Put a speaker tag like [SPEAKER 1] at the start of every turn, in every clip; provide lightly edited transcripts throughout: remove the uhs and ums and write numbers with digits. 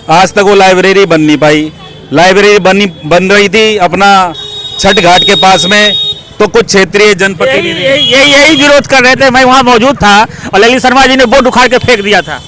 [SPEAKER 1] आज तक वो लाइब्रेरी बन नहीं पाई। लाइब्रेरी बन रही थी अपना छठ घाट के पास में, तो कुछ क्षेत्रीय जनप्रतिनिधि
[SPEAKER 2] यही विरोध कर रहे थे। मैं वहाँ मौजूद था और ललित शर्मा जी ने बोर्ड उखाड़ के फेंक दिया था।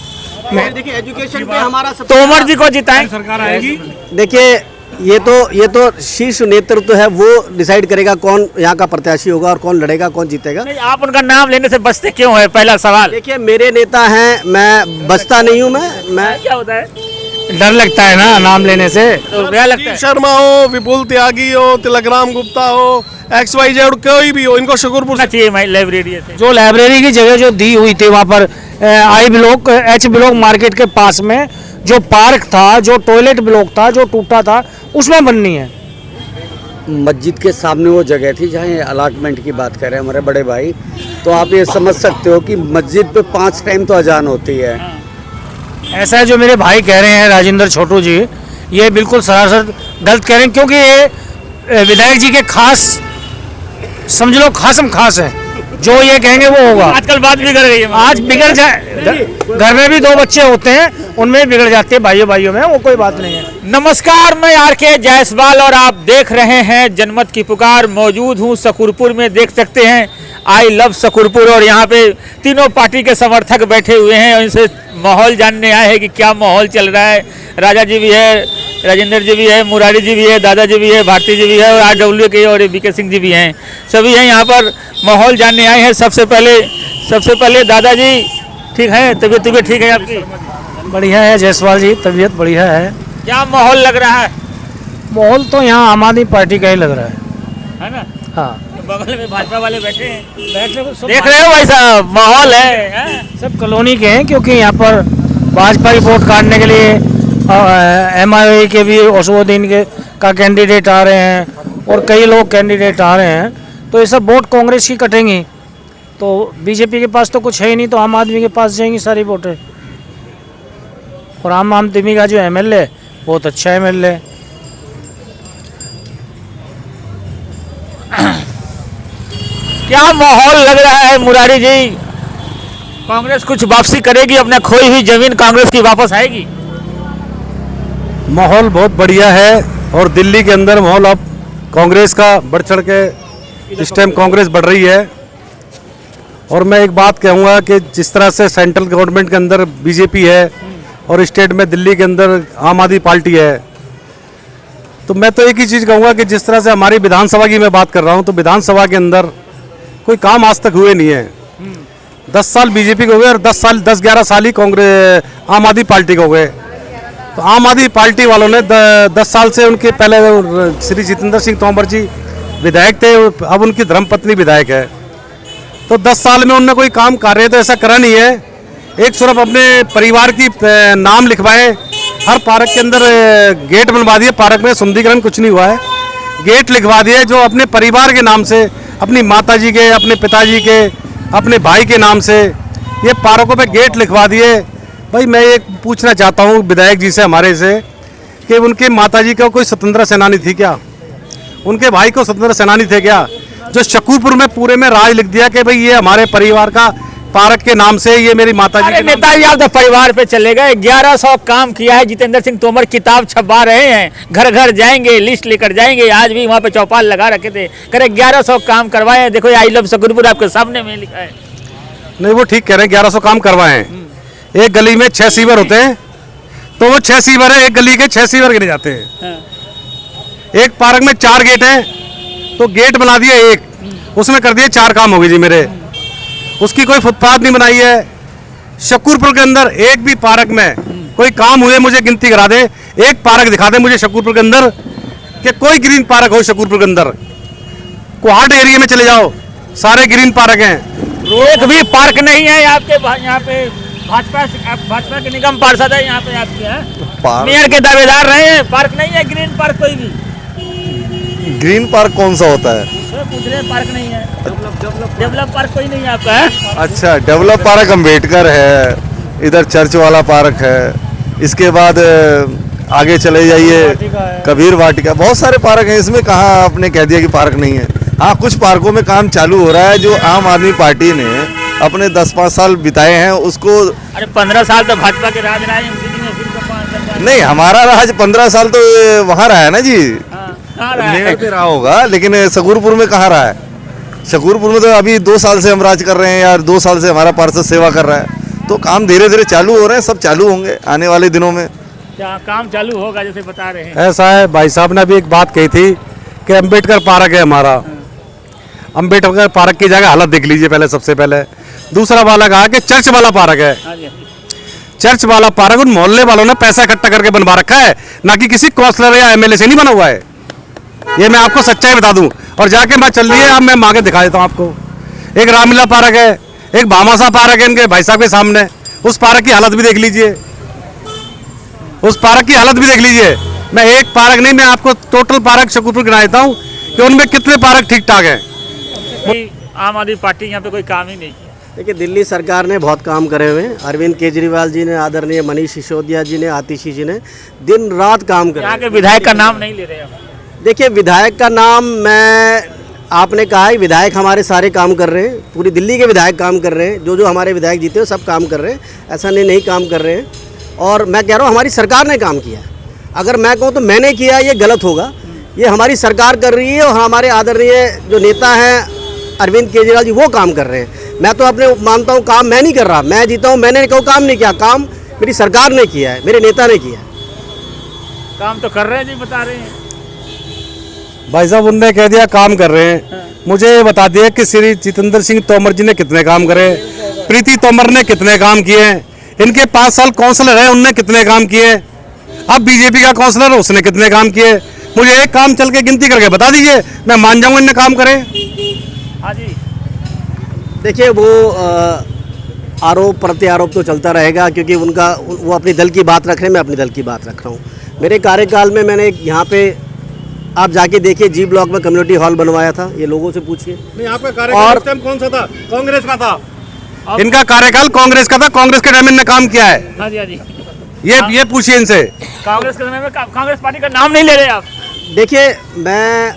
[SPEAKER 3] देखिए एजुकेशन पे हमारा
[SPEAKER 2] तोमर जी को जिताएं,
[SPEAKER 4] सरकार आएगी।
[SPEAKER 3] देखिए ये तो शीर्ष नेतृत्व है, वो डिसाइड करेगा कौन यहाँ का प्रत्याशी होगा और कौन लड़ेगा, कौन जीतेगा।
[SPEAKER 2] नहीं, आप उनका नाम लेने से बचते क्यों है, पहला सवाल।
[SPEAKER 3] देखिए मेरे नेता हैं, मैं बचता नहीं हूँ। मैं
[SPEAKER 2] क्या होता है,
[SPEAKER 4] डर लगता है ना नाम लेने से।
[SPEAKER 2] तो क्या लगता है?
[SPEAKER 5] शर्मा हो, विपुल त्यागी हो, तिलकराम गुप्ता हो, XYZ कोई भी हो, इनको शकरपुर से
[SPEAKER 2] चाहिए लाइब्रेरी से।
[SPEAKER 4] जो लाइब्रेरी की जगह जो दी हुई थी वहाँ पर I block H block market के पास में जो पार्क था, जो टॉयलेट ब्लॉक था, जो टूटा था, उसमें बननी है।
[SPEAKER 3] मस्जिद के सामने वो जगह थी जहाँ ये अलाटमेंट की बात कर रहे हैं हमारे बड़े भाई, तो आप ये समझ सकते हो कि मस्जिद पे 5 टाइम तो अजान होती है।
[SPEAKER 4] ऐसा है जो मेरे भाई कह रहे हैं राजेंद्र छोटू जी, ये बिल्कुल सरासर गलत कह रहे हैं, क्योंकि ये विधायक जी के खास समझ लो खासम खास है। जो ये कहेंगे वो होगा।
[SPEAKER 2] आजकल बात बिगड़ गई है।
[SPEAKER 4] आज बिगड़ जाए, घर में भी 2 बच्चे होते हैं, उनमें बिगड़ जाते हैं भाइयों में, वो कोई बात नहीं है।
[SPEAKER 2] नमस्कार, मैं RK जायसवाल और आप देख रहे हैं जनमत की पुकार। मौजूद हूँ शकरपुर में, देख सकते हैं आई लव शकरपुर, और यहाँ पे तीनों पार्टी के समर्थक बैठे हुए हैं और इनसे माहौल जानने आए हैं कि क्या माहौल चल रहा है। राजा जी भी है, राजेंद्र जी भी है, मुरारी जी भी है, दादा जी भी है, भारती जी भी है, और RW के और BK सिंह जी भी हैं। सभी हैं यहाँ पर, माहौल जानने आए हैं। सबसे पहले दादा जी, ठीक है? तबीयत ठीक है आपकी?
[SPEAKER 4] बढ़िया है जायसवाल जी, तबीयत बढ़िया है।
[SPEAKER 2] क्या माहौल लग रहा है?
[SPEAKER 4] माहौल तो यहाँ आम आदमी पार्टी का ही लग रहा है
[SPEAKER 2] ना?
[SPEAKER 4] हाँ,
[SPEAKER 2] बगल में भाजपा वाले बैठे हैं, देख रहे हो भाई साहब, माहौल है।
[SPEAKER 4] सब कॉलोनी के हैं, क्योंकि यहाँ पर भाजपा की वोट काटने के लिए MIA के भी असुद्दीन के का कैंडिडेट आ रहे हैं और कई लोग कैंडिडेट आ रहे हैं, तो ये सब वोट कांग्रेस की कटेंगी। तो बीजेपी के पास तो कुछ है ही नहीं, तो आम आदमी के पास जाएंगी सारी वोटें। और आम आदमी का जो MLA बहुत अच्छा MLA।
[SPEAKER 2] क्या माहौल लग रहा है मुरारी जी? कांग्रेस कुछ वापसी करेगी, अपने खोई हुई जमीन कांग्रेस की वापस आएगी?
[SPEAKER 6] माहौल बहुत बढ़िया है और दिल्ली के अंदर माहौल अब कांग्रेस का बढ़ चढ़ के इस टाइम कांग्रेस बढ़ रही है। और मैं एक बात कहूँगा कि जिस तरह से सेंट्रल गवर्नमेंट के अंदर बीजेपी है और स्टेट में दिल्ली के अंदर आम आदमी पार्टी है, तो मैं तो एक ही चीज़ कहूँगा कि जिस तरह से हमारी विधानसभा की मैं बात कर रहा हूँ, तो विधानसभा के अंदर कोई काम आज तक हुए नहीं है। 10 साल बीजेपी के हो गए और 10-11 साल ही कांग्रेस आम आदमी पार्टी के हो गए। तो आम आदमी पार्टी वालों ने 10 साल से उनके पहले श्री जितेंद्र सिंह तोमर जी विधायक थे, अब उनकी धर्मपत्नी विधायक है। तो 10 साल में उन्होंने कोई काम कार्य तो ऐसा करा नहीं है। एक सिर्फ अपने परिवार की नाम लिखवाए, हर पार्क के अंदर गेट बनवा दिए, पार्क में सुंदरीकरण कुछ नहीं हुआ है, गेट लिखवा दिए जो अपने परिवार के नाम से, अपनी माताजी के, अपने पिताजी के, अपने भाई के नाम से ये पार्कों पे गेट लिखवा दिए। भाई मैं ये पूछना चाहता हूँ विधायक जी से हमारे से कि उनके माताजी का कोई स्वतंत्र सेनानी थी क्या? उनके भाई को स्वतंत्र सेनानी थे क्या? जो शकरपुर में पूरे में राज लिख दिया कि भाई ये हमारे परिवार का पार्क के नाम से, ये मेरी माताजी के
[SPEAKER 2] नेताजी आप तो परिवार पे चले गए। 1100 काम किया है जितेंद्र सिंह तोमर, किताब छपवा रहे हैं, घर घर जाएंगे, लिस्ट लेकर जाएंगे। आज भी वहाँ पे चौपाल लगा रखे थे, करे 1100 काम करवाए। देखो आई लव शकरपुर आपके सामने में लिखा है।
[SPEAKER 6] नहीं, वो ठीक कह रहे हैं, 1100 काम करवाए हैं। एक गली में 6 सीवर होते हैं, तो वो 6 सीवर है, एक गली के 6 सीवर गिने जाते हैं। एक पार्क में 4 गेट हैं, तो गेट बना दिया एक, उसमें कर दिए 4 काम हो गए जी मेरे। उसकी कोई फुटपाथ नहीं बनाई है। शकरपुर के अंदर एक भी पार्क में कोई काम हुए मुझे गिनती करा दे, एक पार्क दिखा दे मुझे शकरपुर के अंदर कि कोई ग्रीन पार्क हो। शकरपुर के अंदर कोहाट एरिया में चले जाओ, सारे ग्रीन पार्क हैं।
[SPEAKER 2] एक भी पार्क नहीं है आपके यहाँ पे। भाजपा के निगम पार्षद है यहाँ पे आपके, हैं मेयर के दावेदार रहे हैं, पार्क नहीं है, ग्रीन पार्क कोई भी।
[SPEAKER 7] ग्रीन पार्क कौन सा होता है?
[SPEAKER 2] पूछ रहे पार्क नहीं है, डेवलप पार्क कोई नहीं है आपका, है?
[SPEAKER 7] अच्छा, डेवलप पार्क अम्बेडकर है, इधर चर्च वाला पार्क है, इसके बाद आगे चले जाइए कबीर वाटिका, बहुत सारे पार्क हैं। इसमें कहाँ आपने कह दिया कि पार्क नहीं है? हाँ, कुछ पार्कों में काम चालू हो रहा है जो आम आदमी पार्टी ने अपने 10-5 साल बिताए हैं उसको।
[SPEAKER 2] अरे 15 साल तो भाजपा के राज रहा है।
[SPEAKER 7] नहीं, हमारा राज 15 साल तो वहाँ रहा है ना जी,
[SPEAKER 2] कहाँ रहा है?
[SPEAKER 7] मेयर पे रहा होगा, लेकिन शकूरपुर में कहाँ रहा है? शकूरपुर में तो अभी 2 साल से हम राज कर रहे हैं यार, 2 साल से हमारा पार्षद सेवा कर रहा है, तो काम धीरे धीरे चालू हो रहे हैं, सब चालू होंगे आने वाले दिनों में।
[SPEAKER 2] क्या काम चालू होगा जैसे बता रहे हैं?
[SPEAKER 6] ऐसा है, भाई साहब ने अभी एक बात कही थी कि अम्बेडकर पार्क है हमारा, अम्बेडकर पार्क की जगह हालत देख लीजिए पहले, सबसे पहले। दूसरा वाला कहा कि चर्च वाला पार्क है,
[SPEAKER 2] हाँ जी,
[SPEAKER 6] चर्च वाला पार्क उन मोहल्ले वालों ने पैसा इकट्ठा करके बनवा रखा है, ना कि किसी काउंसलर या एमएलए से नहीं बना हुआ है। ये मैं आपको सच्चाई बता दूं, और जाके मैं चल रही है, अब मैं मांगे दिखा देता हूं आपको। एक रामलीला पार्क है, एक भामाशाह पार्क है इनके भाई साहब के सामने, उस पार्क की हालत भी देख लीजिए, उस पार्क की हालत भी देख लीजिए। मैं एक पार्क नहीं, मैं आपको टोटल पार्क शकूरपुर गिना देता हूँ कि उनमें कितने पार्क ठीक ठाक हैं।
[SPEAKER 2] कि आम आदमी पार्टी यहाँ पे कोई काम ही नहीं किया।
[SPEAKER 3] देखिए, दिल्ली सरकार ने बहुत काम करे हुए हैं। अरविंद केजरीवाल जी ने, आदरणीय मनीष सिसोदिया जी ने, आतिशी जी ने दिन रात काम करे।
[SPEAKER 2] यहाँ के विधायक का नाम नहीं ले रहे हम।
[SPEAKER 3] देखिए, विधायक का नाम आपने कहा है, विधायक हमारे सारे काम कर रहे हैं, पूरी दिल्ली के विधायक काम कर रहे हैं, जो हमारे विधायक जीते हैं सब काम कर रहे हैं, ऐसा नहीं काम कर रहे हैं। और मैं कह रहा हूँ हमारी सरकार ने काम किया। अगर मैं कहूँ तो मैंने किया, ये गलत होगा। ये हमारी सरकार कर रही है और हमारे आदरणीय जो नेता हैं अरविंद केजरीवाल जी, वो काम कर रहे हैं। मैं तो अपने मानता हूँ काम मैं नहीं कर रहा, मैं जीता हूँ, मैंने कहूँ काम नहीं किया, काम मेरी सरकार ने किया है, मेरे नेता ने किया है।
[SPEAKER 2] काम तो कर रहे हैं जी, बता रहे हैं
[SPEAKER 6] भाई साहब, उनने कह दिया काम कर रहे हैं। मुझे ये बता दिया कि श्री जितेंद्र सिंह तोमर जी ने कितने काम करे, प्रीति तोमर ने कितने काम किए, इनके 5 साल काउंसलर है, उनने कितने काम किए, अब बीजेपी का काउंसलर उसने कितने काम किए। मुझे एक काम चल के गिनती करके बता दीजिए, मैं मान जाऊंगा इनने काम करे।
[SPEAKER 2] हाँ जी,
[SPEAKER 3] देखिए, वो आरोप प्रत्यारोप तो चलता रहेगा, क्योंकि वो अपनी दल की बात रख रहे हैं, मैं अपनी दल की बात रख रहा हूँ। मेरे कार्यकाल में मैंने यहाँ पे, आप जाके देखिए, जी ब्लॉक में कम्युनिटी हॉल बनवाया था, ये लोगों से पूछिए।
[SPEAKER 6] नहीं, आपका कार्यकाल उस टाइम कौन सा था? कांग्रेस का था। इनका कार्यकाल कांग्रेस का था, कांग्रेस के टाइम इनने काम किया है।
[SPEAKER 2] हाँ जी, हाँ जी।
[SPEAKER 6] ये पूछिए इनसे।
[SPEAKER 2] कांग्रेस के समय में कांग्रेस पार्टी का नाम नहीं ले रहे आप।
[SPEAKER 3] देखिए, मैं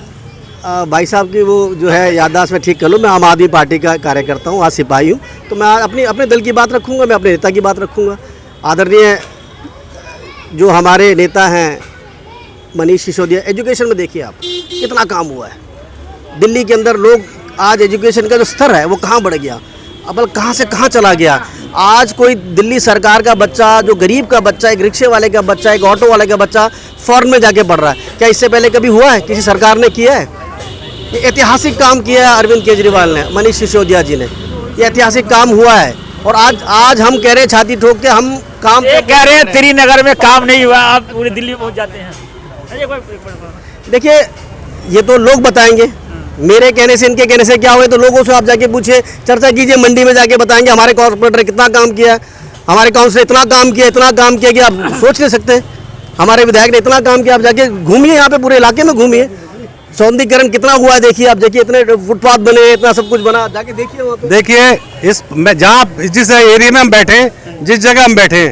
[SPEAKER 3] भाई साहब की वो जो है याददाश्त में ठीक कर लूँ, मैं आम आदमी पार्टी का कार्यकर्ता हूँ, आज सिपाही हूँ, तो मैं अपने दल की बात रखूँगा, मैं अपने नेता की बात रखूँगा। आदरणीय जो हमारे नेता हैं मनीष सिसोदिया, एजुकेशन में देखिए आप कितना काम हुआ है। दिल्ली के अंदर लोग आज एजुकेशन का जो स्तर है वो कहाँ बढ़ गया, अब कहाँ से कहाँ चला गया। आज कोई दिल्ली सरकार का बच्चा, जो गरीब का बच्चा, एक रिक्शे वाले का बच्चा, एक ऑटो वाले का बच्चा फॉरेन में जाके पढ़ रहा है। क्या इससे पहले कभी हुआ है? किसी सरकार ने किया है? ये ऐतिहासिक काम किया है अरविंद केजरीवाल ने, मनीष सिसोदिया जी ने, ये ऐतिहासिक काम हुआ है। और आज हम कह रहे हैं छाती ठोक के, हम काम
[SPEAKER 2] कह रहे हैं श्रीनगर में काम नहीं हुआ, आप पूरी दिल्ली पहुँच जाते हैं।
[SPEAKER 3] देखिए, ये तो लोग बताएंगे, मेरे कहने से इनके कहने से क्या हुए तो लोगों से आप जाके पूछिए, चर्चा कीजिए, मंडी में जाके बताएंगे हमारे कॉर्पोरेटर कितना काम किया, हमारे काउंसिलर इतना काम किया कि आप सोच नहीं सकते। हमारे विधायक ने इतना काम किया, आप जाके घूमिए, यहाँ पे पूरे इलाके में घूमिए, सौंदर्यीकरण कितना हुआ है देखिए आप, देखिए इतने फुटपाथ बने, इतना सब कुछ बना, जाके देखिए वहाँ पे।
[SPEAKER 6] देखिए, जहाँ जिस एरिया में हम बैठे, जिस जगह हम बैठे,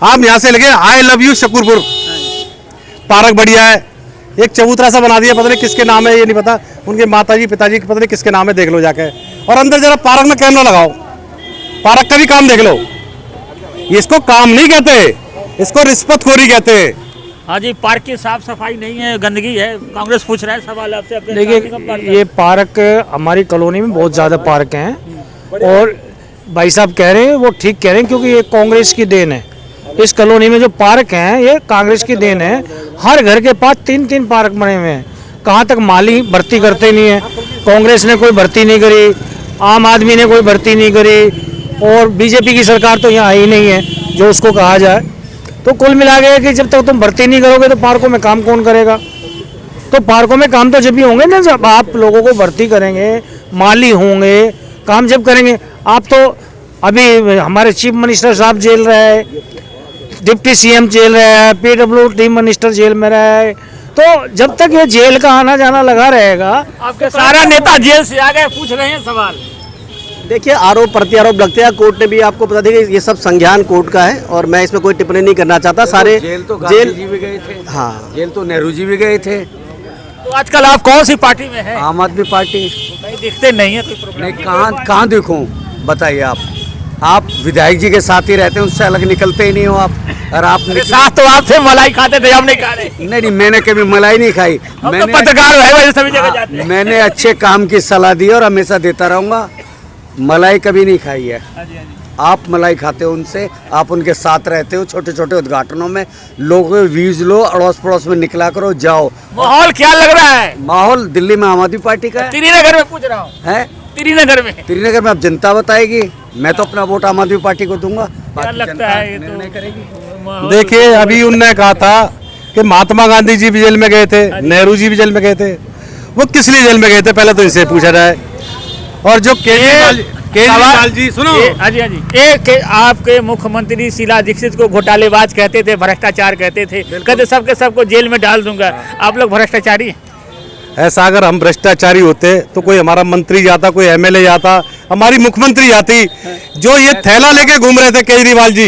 [SPEAKER 6] आप यहाँ से लगे I love you Shakurpur, park बढ़िया है, एक चबूतरा सा बना दिया, पता नहीं किसके नाम है, ये नहीं पता, उनके माताजी पिताजी पता नहीं किसके नाम है, देख लो जाके। और अंदर जरा पार्क में कैमरा लगाओ, पार्क का भी काम देख लो। इसको काम नहीं कहते, इसको रिश्वतखोरी कहते हैं।
[SPEAKER 2] हाँ जी, पार्क की साफ सफाई नहीं है, गंदगी है। कांग्रेस पूछ रहा है सवाल आपसे।
[SPEAKER 4] देखिए, ये पार्क हमारी कॉलोनी में बहुत ज़्यादा पार्क हैं, और भाई साहब कह रहे हैं वो ठीक कह रहे हैं, क्योंकि ये कांग्रेस की देन है। इस कॉलोनी में जो पार्क हैं ये कांग्रेस की देन है। हर घर के पास 3-3 पार्क बने हुए हैं। कहाँ तक माली भर्ती करते नहीं है, कांग्रेस ने कोई भर्ती नहीं करी, आम आदमी ने कोई भर्ती नहीं करी, और बीजेपी की सरकार तो यहाँ आई नहीं है जो उसको कहा जाए। तो कुल मिला के कि जब तक तुम भर्ती नहीं करोगे तो पार्कों में काम कौन करेगा? तो पार्कों में काम तो जब भी होंगे ना, जब आप लोगों को भर्ती करेंगे, माली होंगे, काम जब करेंगे। आप तो अभी हमारे चीफ मिनिस्टर साहब जेल रहे हैं, डिप्टी सीएम जेल रहा है, PWD मिनिस्टर जेल में रहा है, तो जब तक ये जेल का आना जाना लगा रहेगा।
[SPEAKER 2] आपके सारा नेता जेल से आ गए, पूछ रहे हैं सवाल।
[SPEAKER 3] देखिए, आरोप प्रत्यारोप लगते हैं, कोर्ट ने भी आपको बता दिया कि ये सब संज्ञान कोर्ट का है, और मैं इसमें कोई टिप्पणी नहीं करना चाहता। सारे
[SPEAKER 8] जेल तो गांधी जी भी गए थे,
[SPEAKER 3] हाँ,
[SPEAKER 8] जेल तो नेहरू जी भी गए थे।
[SPEAKER 2] तो आजकल आप कौन सी पार्टी में हैं?
[SPEAKER 8] आम आदमी पार्टी।
[SPEAKER 2] कहीं दिखते नहीं है, कोई प्रॉब्लम
[SPEAKER 8] नहीं, कहाँ देखूं बताइए आप। आप विधायक जी के साथ ही रहते हैं, उससे अलग निकलते ही नहीं हो आप। और आप
[SPEAKER 2] साथ तो आप थे, मलाई खाते थे, हम नहीं खा रहे।
[SPEAKER 8] नहीं, मैंने कभी मलाई नहीं खाई।
[SPEAKER 2] हम तो पत्रकार है वैसे सभी जगह जाते हैं।
[SPEAKER 8] मैंने अच्छे काम की सलाह दी और हमेशा देता रहूंगा। मलाई कभी नहीं खाई है। आप मलाई खाते हो उनसे, आप उनके साथ रहते हो छोटे छोटे उद्घाटनों में, लोगों के व्यूज लो, अड़ोस पड़ोस में निकला करो, जाओ।
[SPEAKER 2] माहौल क्या लग रहा है?
[SPEAKER 8] माहौल दिल्ली में आम आदमी पार्टी का है।
[SPEAKER 2] श्रीनगर में पूछ रहा हूँ,
[SPEAKER 8] है
[SPEAKER 2] श्रीनगर में।
[SPEAKER 8] श्रीनगर में अब जनता बताएगी। मैं तो अपना वोट आम आदमी पार्टी को दूंगा।
[SPEAKER 2] क्या लगता है ये तो माहौल-
[SPEAKER 6] देखिए, अभी उनने कहा था कि महात्मा गांधी जी भी जेल में गए थे, नेहरू जी भी जेल में गए थे। वो किस लिए जेल में गए थे, पहले तो इनसे पूछा जाए। और जो केजरीवाल जी, सुनो,
[SPEAKER 2] हाँ जी, एक आपके मुख्यमंत्री शीला दीक्षित को घोटालेबाज कहते थे, भ्रष्टाचार कहते थे, कहते सबके सबको जेल में डाल दूंगा। आप लोग भ्रष्टाचारी हैं?
[SPEAKER 6] ऐसा अगर हम भ्रष्टाचारी होते तो कोई हमारा मंत्री जाता, कोई एमएलए जाता, हमारी मुख्यमंत्री जाती। जो ये थैला लेके घूम रहे थे केजरीवाल जी,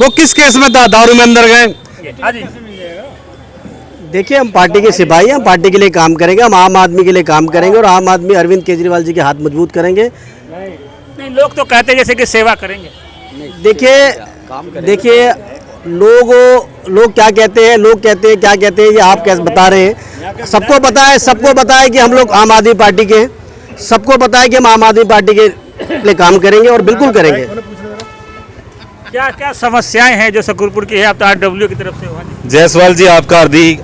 [SPEAKER 6] वो किस केस में दारू में अंदर गए?
[SPEAKER 2] हाँ जी।
[SPEAKER 3] देखिए, हम पार्टी के सिपाही हैं, हम पार्टी के लिए काम करेंगे, हम आम आदमी के लिए काम करेंगे और आम आदमी अरविंद केजरीवाल जी के हाथ मजबूत करेंगे।
[SPEAKER 2] नहीं, लोग तो कहते हैं जैसे कि सेवा करेंगे।
[SPEAKER 3] देखिए लोग क्या कहते हैं, लोग कहते हैं क्या कहते हैं, ये आप कैसे बता रहे हैं? सबको पता है कि हम लोग आम आदमी पार्टी के, सबको पता है कि हम आम आदमी पार्टी के लिए काम करेंगे और बिल्कुल करेंगे।
[SPEAKER 2] क्या क्या समस्याएं हैं जो शकूरपुर की है? आप तो आरडब्ल्यू की तरफ से हो।
[SPEAKER 1] जायसवाल जी, आपका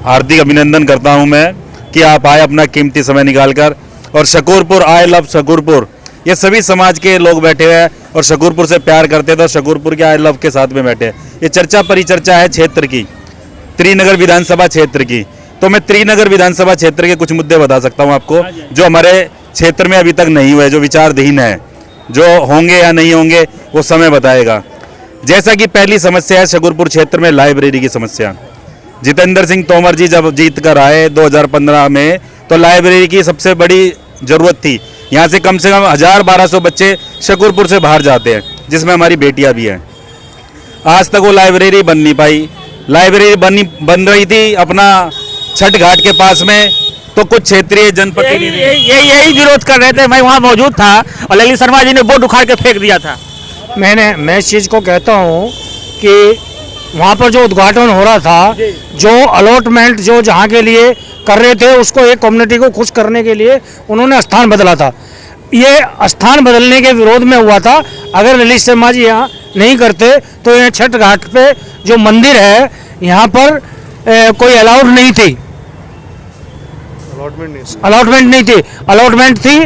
[SPEAKER 1] हार्दिक अभिनंदन करता हूं मैं कि आप आए अपना कीमती समय निकालकर। और शकूरपुर, आई लव शकूरपुर, ये सभी समाज के लोग बैठे हुए हैं और शकूरपुर से प्यार करते थे और शकूरपुर के आई लव के साथ में बैठे हैं। ये चर्चा परिचर्चा है क्षेत्र की, त्रिनगर विधानसभा क्षेत्र की। तो मैं त्रिनगर विधानसभा क्षेत्र के कुछ मुद्दे बता सकता हूं आपको, जो हमारे क्षेत्र में अभी तक नहीं हुए, जो विचारधीन है, जो होंगे या नहीं होंगे वो समय बताएगा। जैसा कि पहली समस्या है शकूरपुर क्षेत्र में लाइब्रेरी की समस्या। जितेंद्र सिंह तोमर जी जब जीत कर आए 2015 में, तो लाइब्रेरी की सबसे बड़ी जरूरत थी। यहाँ से कम 1000-1200 बच्चे शकूरपुर से बाहर जाते हैं, जिसमें हमारी बेटियां भी हैं। आज तक वो लाइब्रेरी बन नहीं पाई। लाइब्रेरी बन रही थी अपना छठ घाट के पास में, तो कुछ क्षेत्रीय जनप्रतिनिधि
[SPEAKER 2] यही विरोध कर रहे थे। मैं वहाँ मौजूद था और ललित शर्मा जी ने बोर्ड उखाड़ के फेंक दिया था।
[SPEAKER 4] मैं इस चीज़ को कहता हूँ कि वहाँ पर जो उद्घाटन हो रहा था, जो अलॉटमेंट जो जहाँ के लिए कर रहे थे, उसको एक कम्युनिटी को खुश करने के लिए उन्होंने स्थान बदला था। ये स्थान बदलने के विरोध में हुआ था। अगर ललित शर्मा जी यहाँ नहीं करते तो ये छठ घाट पे जो मंदिर है, यहाँ पर कोई अलाउड नहीं थी, अलॉटमेंट नहीं थी। अलॉटमेंट थी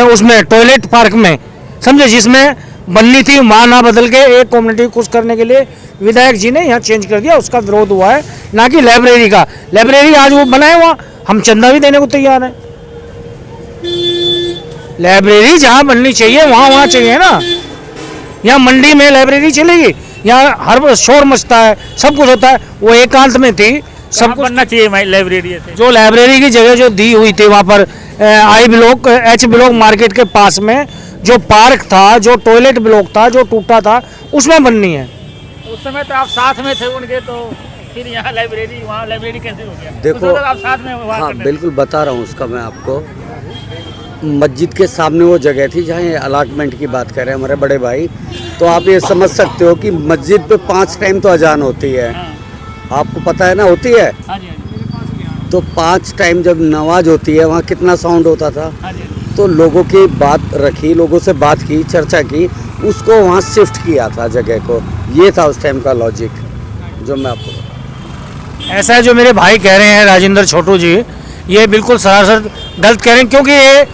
[SPEAKER 4] उसमें टॉयलेट पार्क में, समझे, जिसमें बननी थी, वहाँ ना बदल के एक कम्युनिटी खुश करने के लिए विधायक जी ने यहाँ चेंज कर दिया। उसका विरोध हुआ है, ना कि लाइब्रेरी का। लाइब्रेरी आज वो बनाए हुआ, हम चंदा भी देने को तैयार हैं। लाइब्रेरी जहाँ बननी चाहिए वहाँ चाहिए ना। यहाँ मंडी में लाइब्रेरी चलेगी? यहाँ हर शोर मचता है, सब कुछ होता है। वो एकांत में थी, सब
[SPEAKER 2] बनना चाहिए लाइब्रेरी।
[SPEAKER 4] जो लाइब्रेरी की जगह जो दी हुई थी वहाँ पर I block, H block market के पास में जो पार्क था, जो टॉयलेट ब्लॉक था, जो टूटा था, उसमें बननी है।
[SPEAKER 2] उस समय तो आप साथ में थे उनके, तो फिर यहाँ लाइब्रेरी, वहाँ लाइब्रेरी कैसे हो गया?
[SPEAKER 8] देखो,
[SPEAKER 2] तो आप साथ में
[SPEAKER 8] हाँ बिल्कुल बता रहा हूँ उसका मैं आपको। मस्जिद के सामने वो जगह थी जहाँ ये अलाटमेंट की बात कर रहे हैं हमारे बड़े भाई। तो आप ये समझ सकते हो कि मस्जिद पे 5 टाइम तो अजान होती है। आपको पता है ना, होती है। तो 5 टाइम जब नमाज होती है, वहाँ कितना साउंड होता था। तो लोगों की बात रखी, लोगों से बात की, चर्चा की, उसको वहाँ शिफ्ट किया था जगह को। ये था उस टाइम का लॉजिक जो मैं आपको।
[SPEAKER 4] ऐसा है जो मेरे भाई कह रहे हैं राजेंद्र छोटू जी, ये बिल्कुल सरासर गलत कह रहे हैं, क्योंकि ये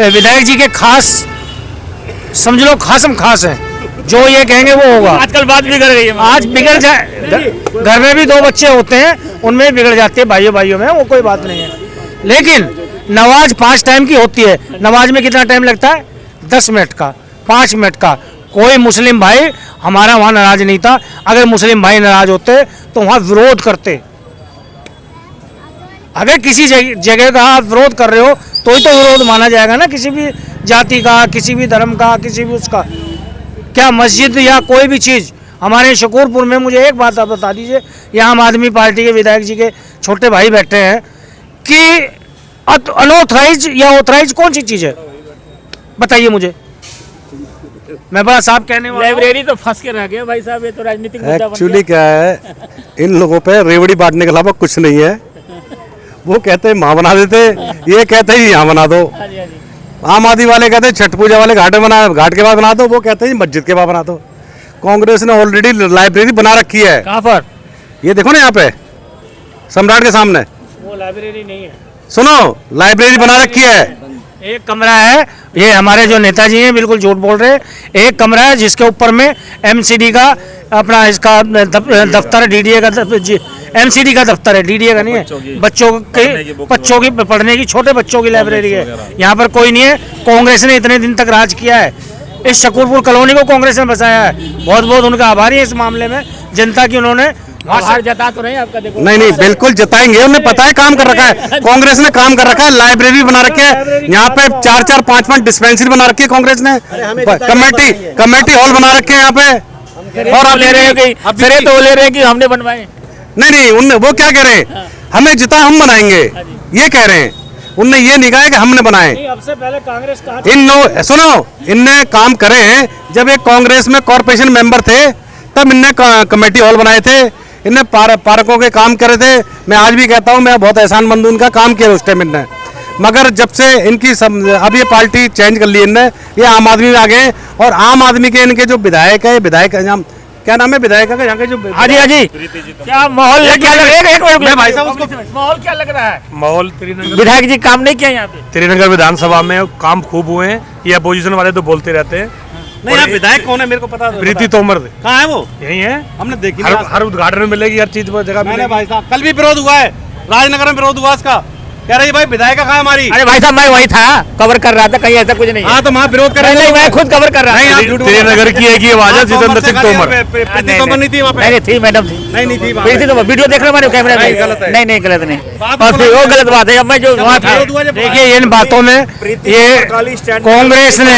[SPEAKER 4] विधायक जी के खास, समझ लो खासम खास हैं। जो ये कहेंगे वो होगा।
[SPEAKER 2] आजकल बात बिगड़ गई है।
[SPEAKER 4] आज बिगड़ जाए, घर में भी 2 बच्चे होते हैं, उनमें बिगड़ जाती है, भाइयों में, वो कोई बात नहीं है। लेकिन नमाज 5 टाइम की होती है। नमाज में कितना टाइम लगता है? 10 मिनट का, 5 मिनट का। कोई मुस्लिम भाई हमारा वहाँ नाराज नहीं था। अगर मुस्लिम भाई नाराज होते तो वहाँ विरोध करते। अगर किसी जगह का आप विरोध कर रहे हो तो ही तो विरोध माना जाएगा ना, किसी भी जाति का, किसी भी धर्म का, किसी भी उसका। क्या मस्जिद या कोई भी चीज़ हमारे शकूरपुर में, मुझे एक बात आप बता दीजिए, यहाँ आम आदमी पार्टी के विधायक जी के छोटे भाई बैठे हैं, कि अनऑथराइज या ऑथराइज कौन सी चीज़ है? बताइए मुझे। मैं बड़ा साफ कहने वाला हूं।
[SPEAKER 2] लाइब्रेरी तो फंस के रह गया भाई साहब, ये तो राजनीतिक मुद्दा बन
[SPEAKER 6] एक्चुअली
[SPEAKER 2] गया।
[SPEAKER 6] क्या है, इन लोगों पे रेवड़ी बांटने के अलावा कुछ नहीं है। वो कहते हैं वहाँ बना देते, ये कहते हैं यहाँ बना दो।
[SPEAKER 2] हाँ जी, हाँ जी।
[SPEAKER 6] आम आदमी वाले कहते हैं छठ पूजा वाले घाट में बना, घाट के बाद बना दो, वो कहते हैं मस्जिद के बाद बना दो। कांग्रेस ने ऑलरेडी लाइब्रेरी बना रखी है।
[SPEAKER 2] कहाँ पर?
[SPEAKER 6] ये देखो ना यहाँ पे सम्राट के सामने,
[SPEAKER 4] वो लाइब्रेरी नहीं है,
[SPEAKER 6] सुनो लाइब्रेरी बना रखी है।
[SPEAKER 4] एक कमरा है, ये हमारे जो नेताजी हैं बिल्कुल झूठ बोल रहे हैं। एक कमरा है जिसके ऊपर में एमसीडी का अपना इसका दफ्तर है, डीडीए का एमसीडी का दफ्तर है, डीडीए का नहीं है। बच्चों की पढ़ने की, छोटे बच्चों की लाइब्रेरी है। यहाँ पर कोई नहीं है। कांग्रेस ने इतने दिन तक राज किया है, इस शकूरपुर कॉलोनी को कांग्रेस ने बचाया है। बहुत बहुत उनका आभारी है इस मामले में, जनता की उन्होंने
[SPEAKER 2] बाहर जता तो नहीं आपका, देखो
[SPEAKER 6] नहीं बिल्कुल जताएंगे, उन्हें पता है काम कर रखा है, कांग्रेस ने काम कर रखा है। लाइब्रेरी बना रखी है, यहाँ पे 4-4, 5-5 डिस्पेंसरी बना रखी है कांग्रेस ने। कमेटी हॉल बना रखे हैं यहाँ पे।
[SPEAKER 2] और आप ले रहे हैं कि फिर तो ले रहे हैं कि हमने बनवाए।
[SPEAKER 6] नहीं उनने वो क्या कह रहे हैं, हमें जिता हम बनाएंगे, ये कह रहे हैं। उनने ये नहीं कहा कि हमने बनाए।
[SPEAKER 4] अब से पहले कांग्रेस कहा
[SPEAKER 6] इन लोग सुनो, इनने काम करे हैं। जब एक कांग्रेस में कॉर्पोरेशन मेंबर थे तब इनने कमेटी हॉल बनाए थे, इनने पार्कों के काम करे थे। मैं आज भी कहता हूँ मैं बहुत एहसानमंद हूँ, उनका काम किया उस टाइम इनने। मगर जब से इनकी अब ये पार्टी चेंज कर ली इनने, ये आम आदमी में आ गए। और आम आदमी के इनके जो विधायक है, विधायक क्या नाम है विधायक का यहाँ के जो,
[SPEAKER 2] हाँ जी, हाँ जी, क्या माहौल क्या लग रहा है?
[SPEAKER 6] मैं भाई साहब उसको,
[SPEAKER 2] माहौल क्या लग रहा है?
[SPEAKER 9] माहौल त्रिनगर,
[SPEAKER 2] विधायक जी काम नहीं किया यहाँ पे?
[SPEAKER 9] त्रिनगर विधानसभा में काम खूब हुए हैं। ये अपोजिशन वाले तो बोलते रहते हैं।
[SPEAKER 6] नहीं यहाँ विधायक कौन है मेरे को पता है।
[SPEAKER 9] प्रीति तोमर
[SPEAKER 6] कहाँ है वो?
[SPEAKER 9] यही है,
[SPEAKER 6] हमने देखी
[SPEAKER 9] हर उद्घाटन में मिलेगी, हर चीज पर जगह
[SPEAKER 6] मैंने
[SPEAKER 9] मिलेगी।
[SPEAKER 6] भाई साहब कल भी विरोध हुआ है, राजनगर में विरोध हुआ इसका। कह रही भाई विधायक कहाँ है हमारी।
[SPEAKER 2] अरे भाई साहब मैं वही था, कवर कर रहा था, कहीं ऐसा कुछ नहीं है।
[SPEAKER 6] हाँ तो वहाँ विरोध कर रहे
[SPEAKER 2] नहीं, मैं खुद कवर कर रहा था।
[SPEAKER 9] त्रिनगर की एक ही आवाज है, जितेंद्र सिंह तोमर।
[SPEAKER 6] प्रीति तोमर नहीं थी वहाँ पे।
[SPEAKER 2] नहीं थी, मैडम थी।
[SPEAKER 6] नहीं थी वहाँ
[SPEAKER 2] प्रीति तोमर वीडियो देख रहे मैंने कैमरे में।
[SPEAKER 6] गलत है।
[SPEAKER 2] नहीं गलत नहीं, और फिर वो गलत बात है। अब मैं जो वहाँ था,
[SPEAKER 4] देखिए इन बातों में ये कांग्रेस ने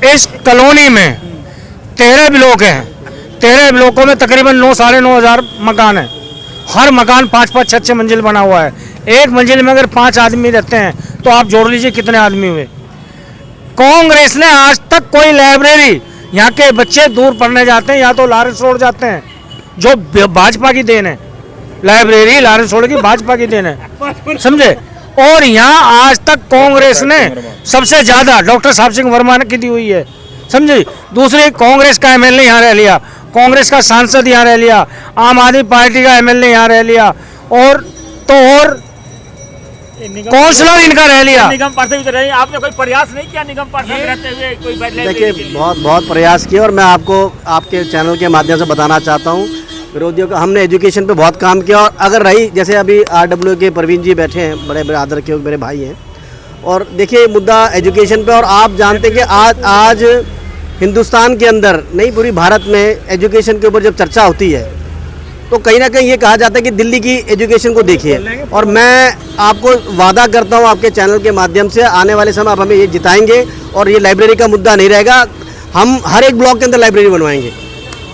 [SPEAKER 4] इस कॉलोनी में 13 ब्लॉक हैं, 13 ब्लॉकों में तकरीबन 9-9.5 मकान है। हर मकान 5-5, 6-6 मंजिल बना हुआ है। एक मंजिल में अगर 5 आदमी रहते हैं तो आप जोड़ लीजिए कितने आदमी हुए। कांग्रेस ने आज तक कोई लाइब्रेरी, यहाँ के बच्चे दूर पढ़ने जाते हैं या तो लॉरेंस रोड जाते हैं, जो भाजपा की देन है। लाइब्रेरी लॉरेंस रोड की भाजपा की देन है, समझे। और यहाँ आज तक कांग्रेस ने सबसे ज्यादा डॉक्टर साहब सिंह वर्मा की दी हुई है, समझे। दूसरी कांग्रेस का एमएलए यहाँ रह लिया, कांग्रेस का सांसद यहाँ रह लिया, आम आदमी पार्टी का एमएलए यहाँ रह लिया, और काउंसलर इनका रह लिया।
[SPEAKER 2] निगम पार्षद भी रहे। आपने कोई प्रयास नहीं किया निगम पार्षद रहते हुए कोई
[SPEAKER 3] देखिए बहुत प्रयास किए, और मैं आपको आपके चैनल के माध्यम से बताना चाहता हूँ विरोधियों का, हमने एजुकेशन पे बहुत काम किया। और अगर रही जैसे अभी RW के प्रवीण जी बैठे हैं, बड़े बड़े आदर के मेरे भाई हैं, और देखिए मुद्दा एजुकेशन पे। और आप जानते हैं कि आज हिंदुस्तान के अंदर नहीं पूरी भारत में एजुकेशन के ऊपर जब चर्चा होती है तो कहीं ना कहीं ये कहा जाता है कि दिल्ली की एजुकेशन को देखिए। और मैं आपको वादा करता हूँ आपके चैनल के माध्यम से, आने वाले समय आप हमें ये जिताएंगे और ये लाइब्रेरी का मुद्दा नहीं रहेगा। हम हर एक ब्लॉक के अंदर लाइब्रेरी बनवाएंगे,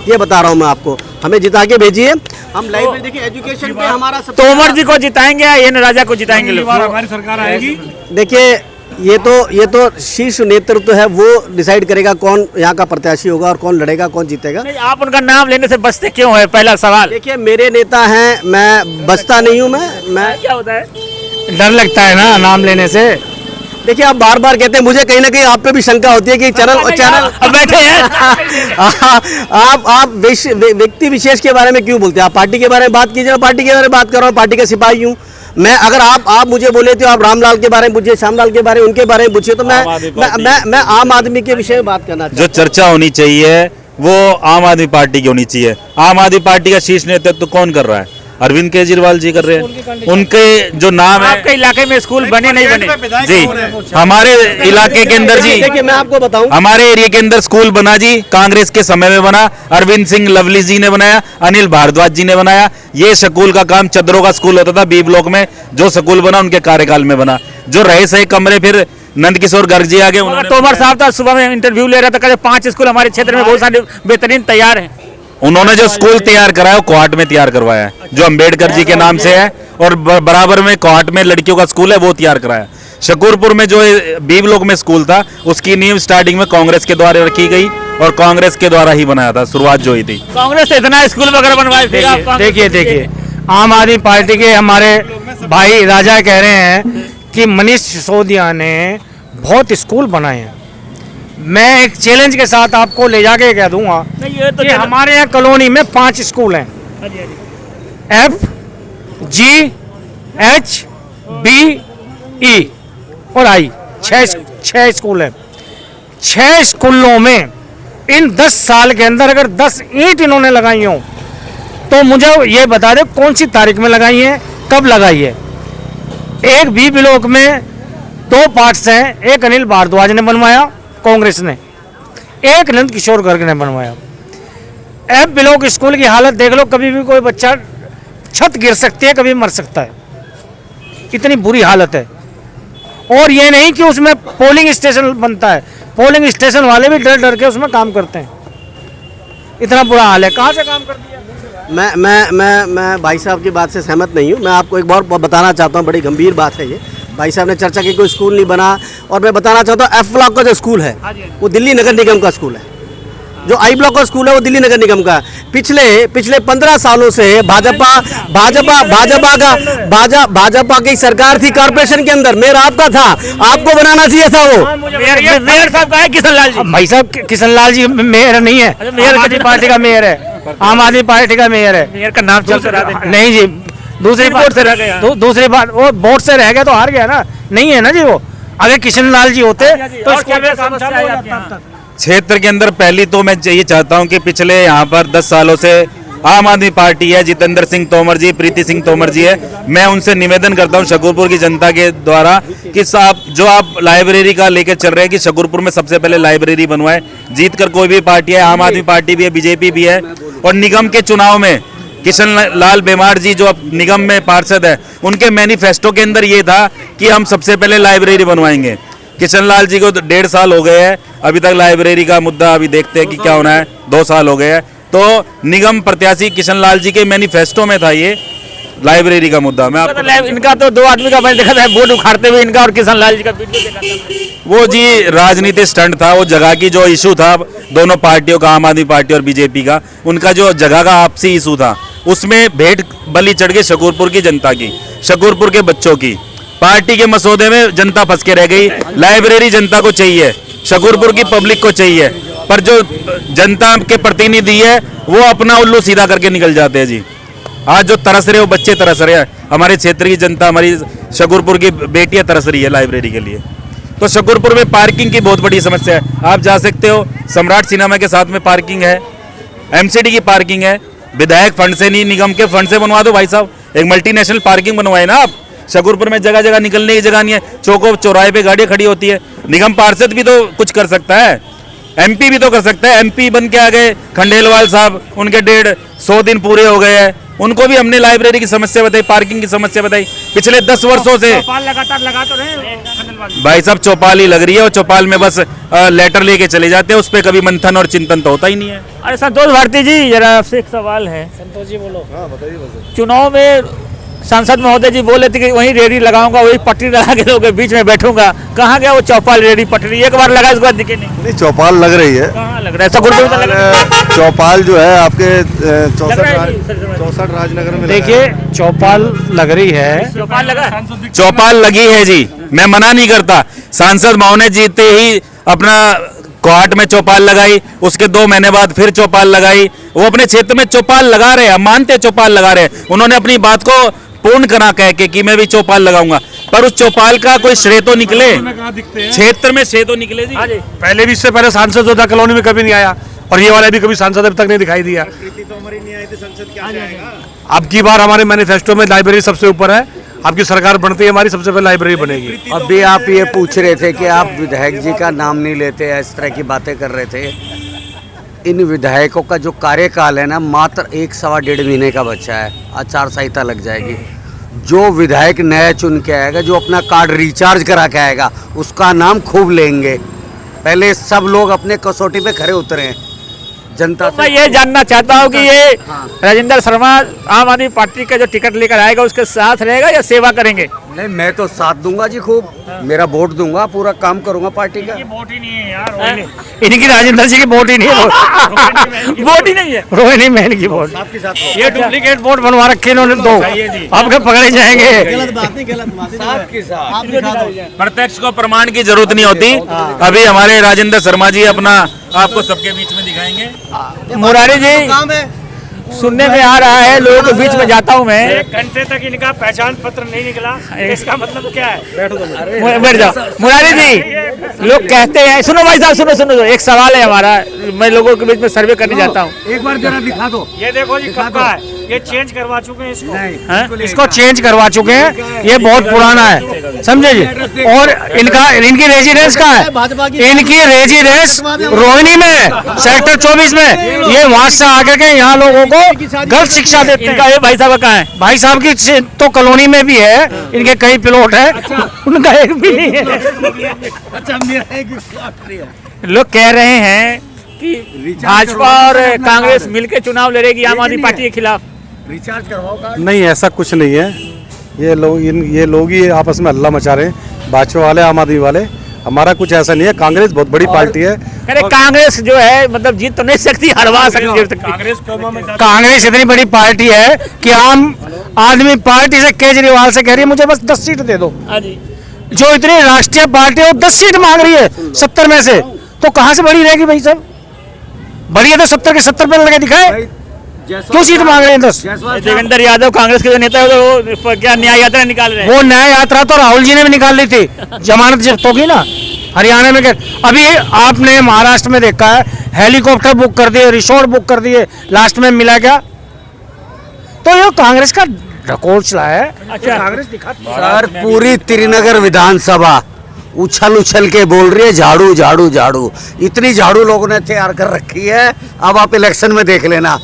[SPEAKER 3] ये बता रहा हूँ मैं आपको। हमें जिता के भेजिए, हम लाइब्रेरी देखिए एजुकेशन पे हमारा
[SPEAKER 2] तोमर जी को जिताएंगे या एन राजा को जिताएंगे?
[SPEAKER 9] हमारी सरकार आएगी।
[SPEAKER 3] देखिए ये तो शीर्ष नेतृत्व है, वो डिसाइड करेगा कौन यहाँ का प्रत्याशी होगा और कौन लड़ेगा, कौन जीतेगा।
[SPEAKER 2] नहीं, आप उनका नाम लेने से बचते क्यों है, पहला सवाल।
[SPEAKER 3] देखिए मेरे नेता हैं, मैं बचता नहीं हूँ। मैं
[SPEAKER 2] क्या होता है,
[SPEAKER 4] डर लगता है ना नाम लेने से।
[SPEAKER 3] देखिए आप बार बार कहते हैं, मुझे कहीं ना कहीं आप पे भी शंका होती है कि चैनल
[SPEAKER 2] अब बैठे हैं।
[SPEAKER 3] आप व्यक्ति विशेष के बारे में क्यों बोलते हैं? आप पार्टी के बारे में बात कीजिए। पार्टी के बारे में बात कर रहा हूँ, पार्टी का सिपाही हूँ मैं। अगर आप मुझे बोले तो आप रामलाल के बारे में पूछिए, श्यामलाल के बारे में, उनके बारे में पूछिए। तो मैं आम आदमी के विषय में बात करना चाहता हूं।
[SPEAKER 1] जो चर्चा होनी चाहिए वो आम आदमी पार्टी की होनी चाहिए। आम आदमी पार्टी का शीर्ष नेतृत्व कौन कर रहा है? अरविंद केजरीवाल जी कर रहे हैं। उनके जो नाम है,
[SPEAKER 2] आपके इलाके में स्कूल बने नहीं बने
[SPEAKER 1] जी, हमारे इलाके के अंदर जी,
[SPEAKER 3] देखिए मैं आपको बताऊं,
[SPEAKER 1] हमारे एरिया के अंदर स्कूल बना जी, कांग्रेस के समय में बना। अरविंद सिंह लवली जी ने बनाया, अनिल भारद्वाज जी ने बनाया। ये स्कूल का काम चदरों का स्कूल होता था, बी ब्लॉक में जो स्कूल बना उनके कार्यकाल में बना। जो रहे सही कमरे फिर नंद किशोर गर्ग जी आ गए।
[SPEAKER 2] तोमर साहब था, सुबह में इंटरव्यू ले रहा था, कहते 5 स्कूल हमारे क्षेत्र में बहुत सारे बेहतरीन तैयार हैं।
[SPEAKER 1] उन्होंने जो स्कूल तैयार कराया वो कोहाट में तैयार करवाया है, जो अंबेडकर जी के नाम से है, और बराबर में कोहाट में लड़कियों का स्कूल है वो तैयार कराया। शकूरपुर में जो बी ब्लॉक में स्कूल था उसकी नींव स्टार्टिंग में कांग्रेस के द्वारा रखी गई और कांग्रेस के द्वारा ही बनाया था, शुरुआत जो ही थी।
[SPEAKER 2] कांग्रेस से इतना स्कूल वगैरह बनवाए थे आप कांग्रेस
[SPEAKER 4] देखिए
[SPEAKER 2] से?
[SPEAKER 4] देखिए, आम आदमी पार्टी के हमारे भाई राजा कह रहे हैं कि मनीष सिसोदिया ने बहुत स्कूल बनाए हैं। मैं एक चैलेंज के साथ आपको ले जाके कह दूंगा
[SPEAKER 2] नहीं, ये तो
[SPEAKER 4] कि हमारे यहाँ कॉलोनी में 5 स्कूल हैं, FGHBE और I, 6 स्कूल हैं। 6 स्कूलों में इन 10 साल के अंदर अगर 10 ईंट इन्होंने लगाई हो तो मुझे ये बता दे कौन सी तारीख में लगाई है, कब लगाई है। एक बी ब्लॉक में 2 पार्ट्स हैं, एक अनिल भारद्वाज ने बनवाया कांग्रेस ने, एक नंद किशोर गर्ग ने बनवाया। एफ ब्लॉक स्कूल की हालत देख लो, कभी भी कोई बच्चा छत गिर सकती है, कभी मर सकता है, इतनी बुरी हालत है। और ये नहीं कि उसमें पोलिंग स्टेशन बनता है, पोलिंग स्टेशन वाले भी डर डर के उसमें काम करते हैं, इतना बुरा हाल है। कहाँ से काम कर दिया?
[SPEAKER 3] मैं भाई साहब की बात से सहमत नहीं हूँ। मैं आपको एक बार बताना चाहता हूँ, बड़ी गंभीर बात है ये। भाई साहब ने चर्चा की कोई स्कूल नहीं बना, और मैं बताना चाहता हूँ एफ ब्लॉक का जो स्कूल है वो दिल्ली नगर निगम का स्कूल है, जो आई ब्लॉक का स्कूल है वो दिल्ली नगर निगम का है। पिछले 15 सालों से भाजपा की सरकार थी कॉर्पोरेशन के अंदर, मेयर आपका था, आपको बनाना चाहिए था वो।
[SPEAKER 2] मेयर साहब का है किशनलाल जी।
[SPEAKER 4] भाई साहब किशनलाल जी मेयर नहीं है, मेयर आम आदमी पार्टी का मेयर है, आम आदमी पार्टी का मेयर है।
[SPEAKER 2] मेयर का नाम चल रहा है
[SPEAKER 4] नहीं जी, दूसरी बात से रह गया, दूसरी बात वो वोट से रह गया तो हार गया ना, नहीं है ना जी वो। अगर किशनलाल जी होते तो
[SPEAKER 2] और
[SPEAKER 4] इसके
[SPEAKER 2] क्या
[SPEAKER 4] लिए
[SPEAKER 2] समस्या है आपके यहाँ?
[SPEAKER 1] क्षेत्र के अंदर पहली तो मैं ये चाहता हूं कि पिछले यहाँ पर 10 सालों से आम आदमी पार्टी है, जितेंद्र सिंह तोमर जी, प्रीति सिंह तोमर जी है, मैं उनसे निवेदन करता हूं शकूरपुर की जनता के द्वारा कि साहब जो आप लाइब्रेरी का लेकर चल रहे हैं कि शकूरपुर में सबसे पहले लाइब्रेरी बनवाए। जीत कर कोई भी पार्टी है, आम आदमी पार्टी भी है, बीजेपी भी है, और निगम के चुनाव में किशन लाल बेमार जी जो अब निगम में पार्षद है, उनके मैनिफेस्टो के अंदर ये था कि हम सबसे पहले लाइब्रेरी बनवाएंगे। किशन लाल जी को 1.5 साल हो गए हैं, अभी तक लाइब्रेरी का मुद्दा अभी देखते हैं कि क्या होना है, 2 साल हो गए हैं। तो निगम प्रत्याशी किशन लाल जी के मैनिफेस्टो में था ये लाइब्रेरी का मुद्दा। मैं आपको
[SPEAKER 2] इनका तो 2 आदमी का मैंने देखा था, बोर्ड उखाड़ते हुए इनका और किशनलाल जी का वीडियो देखा था।
[SPEAKER 1] वो जी राजनीतिक स्टंट था, वो जगह की जो इशू था दोनों पार्टियों का, आम आदमी पार्टी और बीजेपी का, उनका जो जगह का आपसी इशू था उसमें भेंट बलि चढ़ गई शकूरपुर की जनता की, शकूरपुर के बच्चों की। पार्टी के मसौदे में जनता फंस के रह गई। लाइब्रेरी जनता को चाहिए, शकूरपुर की पब्लिक को चाहिए, पर जो जनता के प्रतिनिधि है वो अपना उल्लू सीधा करके निकल जाते हैं जी। आज जो तरस रहे हो बच्चे तरस रहे हैं, हमारे क्षेत्र की जनता, हमारी शकूरपुर की बेटियां तरस रही है लाइब्रेरी के लिए। तो शकूरपुर में पार्किंग की बहुत बड़ी समस्या है। आप जा सकते हो, सम्राट सिनेमा के साथ में पार्किंग है, एमसीडी की पार्किंग है, विधायक फंड से नहीं निगम के फंड से बनवा दो भाई साहब, एक मल्टीनेशनल पार्किंग बनवाए ना आप। शकूरपुर में जगह जगह निकलने की जगह नहीं है, चौकों चौराहे पे गाड़ियां खड़ी होती है। निगम पार्षद भी तो कुछ कर सकता है, एमपी भी तो कर सकता है। एमपी बन के आ गए खंडेलवाल साहब, उनके 150 दिन पूरे हो गए हैं, उनको भी हमने लाइब्रेरी की समस्या बताई, पार्किंग की समस्या बताई। पिछले 10 वर्षों से
[SPEAKER 2] लगातार लगा तो रहे
[SPEAKER 1] भाई साहब चौपाल ही लग रही है, और चौपाल में बस लेटर लेके चले जाते हैं, उस पर कभी मंथन और चिंतन तो होता ही नहीं है।
[SPEAKER 2] अरे संतोष भारती जी, जरा आपसे एक सवाल है।
[SPEAKER 4] संतोष जी बोलो। हाँ बताइए।
[SPEAKER 2] चुनाव में सांसद महोदय जी बोले थे कि वहीं रेडी लगाऊंगा, वही पटरी लगा के लोगों के बीच में बैठूंगा। कहाँ गया वो चौपाल रेडी पटरी? एक बार लगा, इसके बाद दिखे नहीं।
[SPEAKER 7] चौपाल लग रही है।
[SPEAKER 2] कहाँ लग रहा है? शकूरपुर में लग रहा है।
[SPEAKER 7] चौपाल जो है आपके
[SPEAKER 2] लग
[SPEAKER 7] 64
[SPEAKER 2] रहा है जी,
[SPEAKER 7] 64 राजनगर में
[SPEAKER 4] देखिए चौपाल लग रही है,
[SPEAKER 2] चौपाल लगा,
[SPEAKER 1] चौपाल लगी है जी, मैं मना नहीं करता। सांसद महोदय जीते ही अपना कोहाट में चौपाल लगाई, उसके 2 महीने बाद फिर चौपाल लगाई। वो अपने क्षेत्र में चौपाल लगा रहे हैं, मानते चौपाल लगा रहे हैं, उन्होंने अपनी बात को पूर्ण करा कह के कि मैं भी चौपाल लगाऊंगा, पर उस चौपाल का कोई श्रेय तो निकले, क्षेत्र में श्रेय तो निकले जी।
[SPEAKER 9] पहले भी इससे पहले सांसद जो था कॉलोनी में कभी नहीं आया, और ये वाला भी कभी सांसद अभी तक नहीं दिखाई दिया। अब की बार हमारे मैनिफेस्टो में लाइब्रेरी सबसे ऊपर है, आपकी सरकार बनती है हमारी, सबसे पहले लाइब्रेरी बनेगी।
[SPEAKER 8] अभी आप ये पूछ रहे थे कि आप विधायक जी का नाम नहीं लेते, इस तरह की बातें कर रहे थे। इन विधायकों का जो कार्यकाल है ना, मात्र 1 सवा 1.5 महीने का बच्चा है, आचार संहिता लग जाएगी। जो विधायक नया चुन के आएगा, जो अपना कार्ड रिचार्ज करा के आएगा, उसका नाम खूब लेंगे। पहले सब लोग अपने कसौटी पे खरे उतरे हैं, जनता
[SPEAKER 2] तो मैं
[SPEAKER 8] से।
[SPEAKER 2] ये जानना चाहता हूँ कि ये राजेंद्र शर्मा आम आदमी पार्टी का जो टिकट लेकर आएगा उसके साथ रहेगा या सेवा करेंगे?
[SPEAKER 8] नहीं, मैं तो साथ दूंगा जी, खूब मेरा वोट दूंगा, पूरा काम करूंगा पार्टी का।
[SPEAKER 4] वोट ही नहीं है यार, इनकी राजेंद्र जी की वोट ही नहीं है,
[SPEAKER 2] वोट ही नहीं है।
[SPEAKER 4] रोहिणी मैन की वोट। ये डुप्लीकेट वोट बनवा रखे इन्होंने दो, अब के पकड़े जाएंगे।
[SPEAKER 8] साथ के साथ
[SPEAKER 1] प्रत्यक्ष को प्रमाण की जरूरत नहीं होती। अभी हमारे राजेंद्र शर्मा जी अपना आपको सबके बीच में दिखाएंगे।
[SPEAKER 2] मुरारी जी, सुनने में आ रहा है, लोगों के बीच में जाता हूँ मैं,
[SPEAKER 4] 1 घंटे तक इनका पहचान पत्र नहीं निकला, इसका मतलब क्या है?
[SPEAKER 2] बैठ जाओ। मुरारी जी, लोग कहते हैं, सुनो भाई साहब, सुनो सुनो, एक सवाल है हमारा, मैं लोगों के बीच में सर्वे करने जाता हूँ।
[SPEAKER 8] एक बार जरा दिखा दो।
[SPEAKER 4] ये देखो जी, कब का है ये, चेंज करवा चुके हैं इसको।
[SPEAKER 8] नहीं,
[SPEAKER 4] इसको चेंज करवा चुके हैं, ये बहुत पुराना है, समझे जी। और इनकी रेजिडेंस कहाँ है? इनकी रेजिडेंस रोहिणी में है, सेक्टर 24 में। ये वहां से आकर के यहाँ लोगों को गलत शिक्षा देते
[SPEAKER 2] इनका
[SPEAKER 4] हैं।
[SPEAKER 2] ये भाई साहब कहाँ है?
[SPEAKER 4] भाई साहब की तो कॉलोनी में भी है, इनके कई प्लॉट है, उनका एक भी नहीं है।
[SPEAKER 2] लोग कह रहे हैं कि भाजपा और कांग्रेस मिलकर चुनाव लड़ेगी आम आदमी पार्टी के खिलाफ।
[SPEAKER 8] रिचार्ज करवाओ।
[SPEAKER 6] नहीं, ऐसा कुछ नहीं है। ये लोग ही आपस में हल्ला मचा रहे हैं, भाजपा वाले आम आदमी वाले। हमारा कुछ ऐसा नहीं है। कांग्रेस बहुत बड़ी पार्टी है।
[SPEAKER 2] अरे कांग्रेस जो है मतलब जीत तो नहीं सकती, हरवा सकती।
[SPEAKER 4] कांग्रेस इतनी बड़ी पार्टी है कि आम आदमी पार्टी से केजरीवाल से कह रही है मुझे बस 10 सीट दे दो। जो इतनी राष्ट्रीय पार्टी है वो 10 सीट मांग रही है 70 में से, तो कहां से बड़ी रहेगी भाई साहब? बड़ी है तो 70 के 70 पे लगे दिखाए, क्यों सीट मांग रहे हैं 10?
[SPEAKER 2] देवेंद्र यादव कांग्रेस के जो नेता है वो क्या न्याय यात्रा निकाल रहे हैं?
[SPEAKER 4] वो न्याय यात्रा तो राहुल जी ने भी निकाल ली थी, जमानत जब्त होगी ना हरियाणा में। अभी आपने महाराष्ट्र में देखा है, हेलीकॉप्टर बुक कर दिए, रिसोर्ट बुक कर दिए, लास्ट में मिला क्या? तो ये कांग्रेस का ढकोसला है।
[SPEAKER 2] अच्छा,
[SPEAKER 4] कांग्रेस दिखाती है।
[SPEAKER 8] सर, पूरी त्रिनगर विधानसभा उछल उछल के बोल रही है झाड़ू झाड़ू झाड़ू। इतनी झाड़ू लोगों ने तैयार कर रखी है। अब आप इलेक्शन में देख लेना,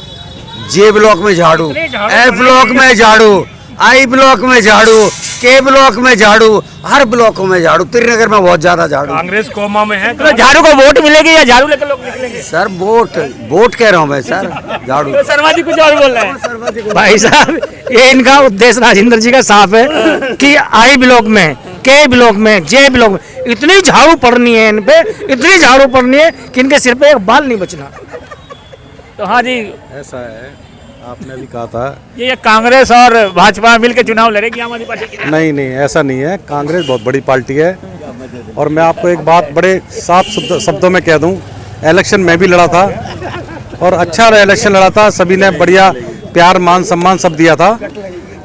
[SPEAKER 8] जे ब्लॉक में झाड़ू, एफ ब्लॉक में झाड़ू, आई ब्लॉक में झाड़ू, के ब्लॉक में झाड़ू, हर ब्लॉक में झाड़ू। त्रिनगर में बहुत ज्यादा झाड़ू।
[SPEAKER 4] कांग्रेस कोमा में है।
[SPEAKER 2] तो झाड़ू को वोट मिलेगी या झाड़ू लेकर लोग निकलेंगे?
[SPEAKER 8] सर वोट कह रहा हूँ मैं सर, झाड़ू।
[SPEAKER 2] तो शर्मा जी कुछ और बोल रहे हैं।
[SPEAKER 4] भाई साहब, ये इनका उद्देश्य राजेंद्र जी का साफ है कि आई ब्लॉक में, के ब्लॉक में, जे ब्लॉक में इतनी झाड़ू पड़नी है, इन पे इतनी झाड़ू पड़नी है कि इनके सिर पे एक बाल नहीं बचना।
[SPEAKER 2] तो हाँ जी,
[SPEAKER 6] ऐसा है, आपने भी कहा था।
[SPEAKER 2] ये कांग्रेस और भाजपा मिलकर चुनाव लड़ेगी आम आदमी पार्टी के?
[SPEAKER 6] नहीं नहीं, ऐसा नहीं है। कांग्रेस बहुत बड़ी पार्टी है। और मैं आपको एक बात बड़े साफ शब्दों में कह दूं, इलेक्शन में भी लड़ा था और अच्छा इलेक्शन लड़ा था। सभी ने बढ़िया प्यार मान सम्मान सब दिया था।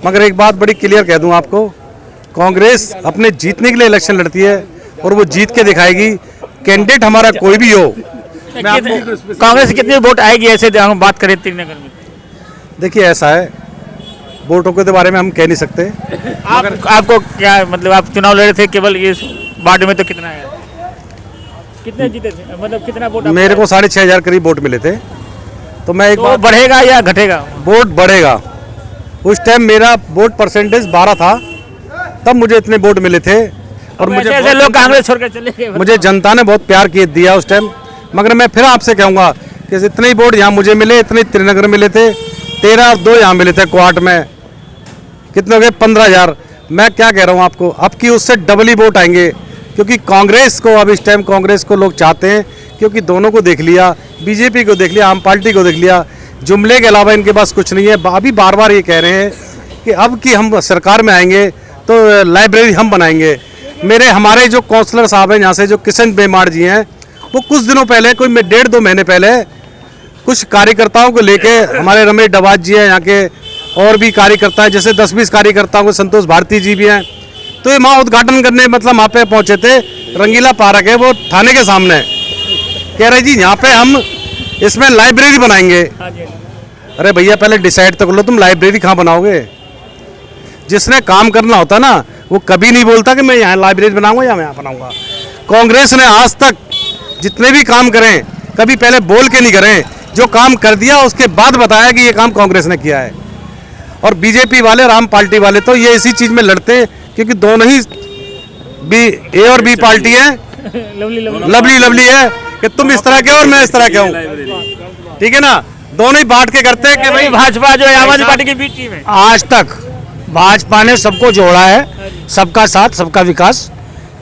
[SPEAKER 6] मगर एक बात बड़ी क्लियर कह दूं आपको, कांग्रेस अपने जीतने के लिए इलेक्शन लड़ती है और वो जीत के दिखाएगी। कैंडिडेट हमारा कोई भी हो।
[SPEAKER 2] कांग्रेस कितनी वोट आएगी ऐसे हम बात करें त्रिनगर में?
[SPEAKER 6] देखिए, ऐसा है, वोटों के बारे में हम कह नहीं सकते।
[SPEAKER 2] आपको क्या मतलब, आप चुनाव लड़े थे केवल इस वार्ड में, तो कितना है, कितने जीते थे, मतलब कितना वोट?
[SPEAKER 6] मेरे को 6500 करीब वोट मिले थे। तो मैं एक बात,
[SPEAKER 2] बढ़ेगा या घटेगा?
[SPEAKER 6] वोट बढ़ेगा। उस टाइम मेरा वोट परसेंटेज 12 था, तब मुझे इतने वोट मिले थे। और मुझे
[SPEAKER 2] ऐसे लोग कांग्रेस छोड़कर चले गए।
[SPEAKER 6] मुझे जनता ने बहुत प्यार दिया उस टाइम। मगर मैं फिर आपसे कहूँगा कि इतने ही वोट यहाँ मुझे मिले, इतने त्रिनगर मिले थे, 13 और 2 यहाँ मिले थे क्वार्ट में। कितने हो गए? 15,000। मैं क्या कह रहा हूँ आपको, अब की उससे डबल ही वोट आएंगे। क्योंकि कांग्रेस को अब इस टाइम कांग्रेस को लोग चाहते हैं, क्योंकि दोनों को देख लिया, बीजेपी को देख लिया, आम पार्टी को देख लिया। जुमले के अलावा इनके पास कुछ नहीं है। अभी बार बार ये कह रहे हैं कि अब की हम सरकार में आएंगे तो लाइब्रेरी हम बनाएंगे। हमारे जो काउंसलर साहब हैं यहाँ से, जो किशन बेमार जी हैं, वो कुछ दिनों पहले, कोई 1.5-2 महीने पहले, कुछ कार्यकर्ताओं को लेके, हमारे रमेश डबाज जी हैं यहाँ के, और भी कार्यकर्ता हैं, जैसे 10-20 कार्यकर्ताओं को, संतोष भारती जी भी हैं, तो ये वहाँ उद्घाटन करने मतलब वहाँ पे पहुँचे थे। रंगीला पार्क है वो थाने के सामने, कह रहे जी यहाँ पे हम इसमें लाइब्रेरी बनाएंगे। अरे भैया, पहले डिसाइड तो कर लो, तुम लाइब्रेरी कहाँ बनाओगे? जिसने काम करना होता ना, वो कभी नहीं बोलता कि मैं यहाँ लाइब्रेरी बनाऊंगा या मैं यहाँ बनाऊंगा। कांग्रेस ने आज तक जितने भी काम करें, कभी पहले बोल के नहीं करें, जो काम कर दिया उसके बाद बताया कि ये काम कांग्रेस ने किया है। और बीजेपी वाले और आम पार्टी वाले तो ये इसी चीज़ में लड़ते हैं, क्योंकि दोनों ही ए और बी पार्टी है, लवली है कि तुम इस तरह के और मैं इस तरह के हूँ। ठीक है ना, दोनों ही बांट के करते हैं कि भाई
[SPEAKER 2] भाजपा जो है आम आदमी पार्टी की बी टीम है।
[SPEAKER 4] आज तक भाजपा ने सबको जोड़ा है, सबका साथ सबका विकास,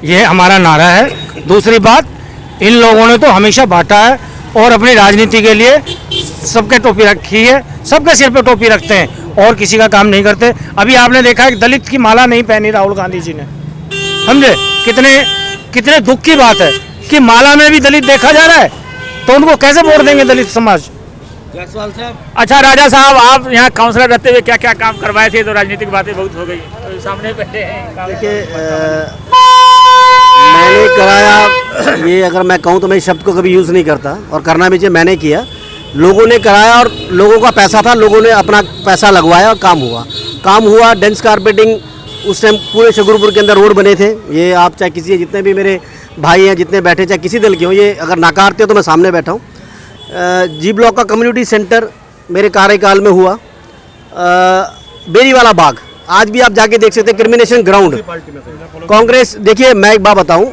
[SPEAKER 4] ये हमारा नारा है। दूसरी बात, इन लोगों ने तो हमेशा बांटा है और अपनी राजनीति के लिए सबके टोपी रखी है, सबके सिर पे टोपी रखते हैं और किसी का काम नहीं करते। अभी आपने देखा है दलित की माला नहीं पहनी राहुल गांधी जी ने, समझे? कितने दुख की बात है कि माला में भी दलित देखा जा रहा है, तो उनको कैसे वोट देंगे दलित समाज?
[SPEAKER 2] अच्छा राजा साहब, आप यहाँ काउंसलर रहते हुए क्या क्या काम करवाए थे? तो राजनीतिक बातें बहुत हो गई, तो सामने बैठे हैं।
[SPEAKER 3] देखिए, मैंने कराया, ये अगर मैं कहूँ तो मैं इस शब्द को कभी यूज़ नहीं करता और करना भी चाहिए। मैंने किया, लोगों ने कराया और लोगों का पैसा था, लोगों ने अपना पैसा लगवाया और काम हुआ। डेंस कारपेटिंग उस टाइम पूरे शकरपुर के अंदर रोड बने थे। ये आप चाहे किसी, जितने भी मेरे भाई हैं जितने बैठे, चाहे किसी दल के हों, ये अगर नकारते हो तो मैं सामने बैठा हूँ। जी ब्लॉक का कम्युनिटी सेंटर मेरे कार्यकाल में हुआ। बेरीवाला बाग आज भी आप जाके देख सकते हैं, क्रिमिनेशन ग्राउंड कांग्रेस। देखिए, मैं एक बात बताऊं,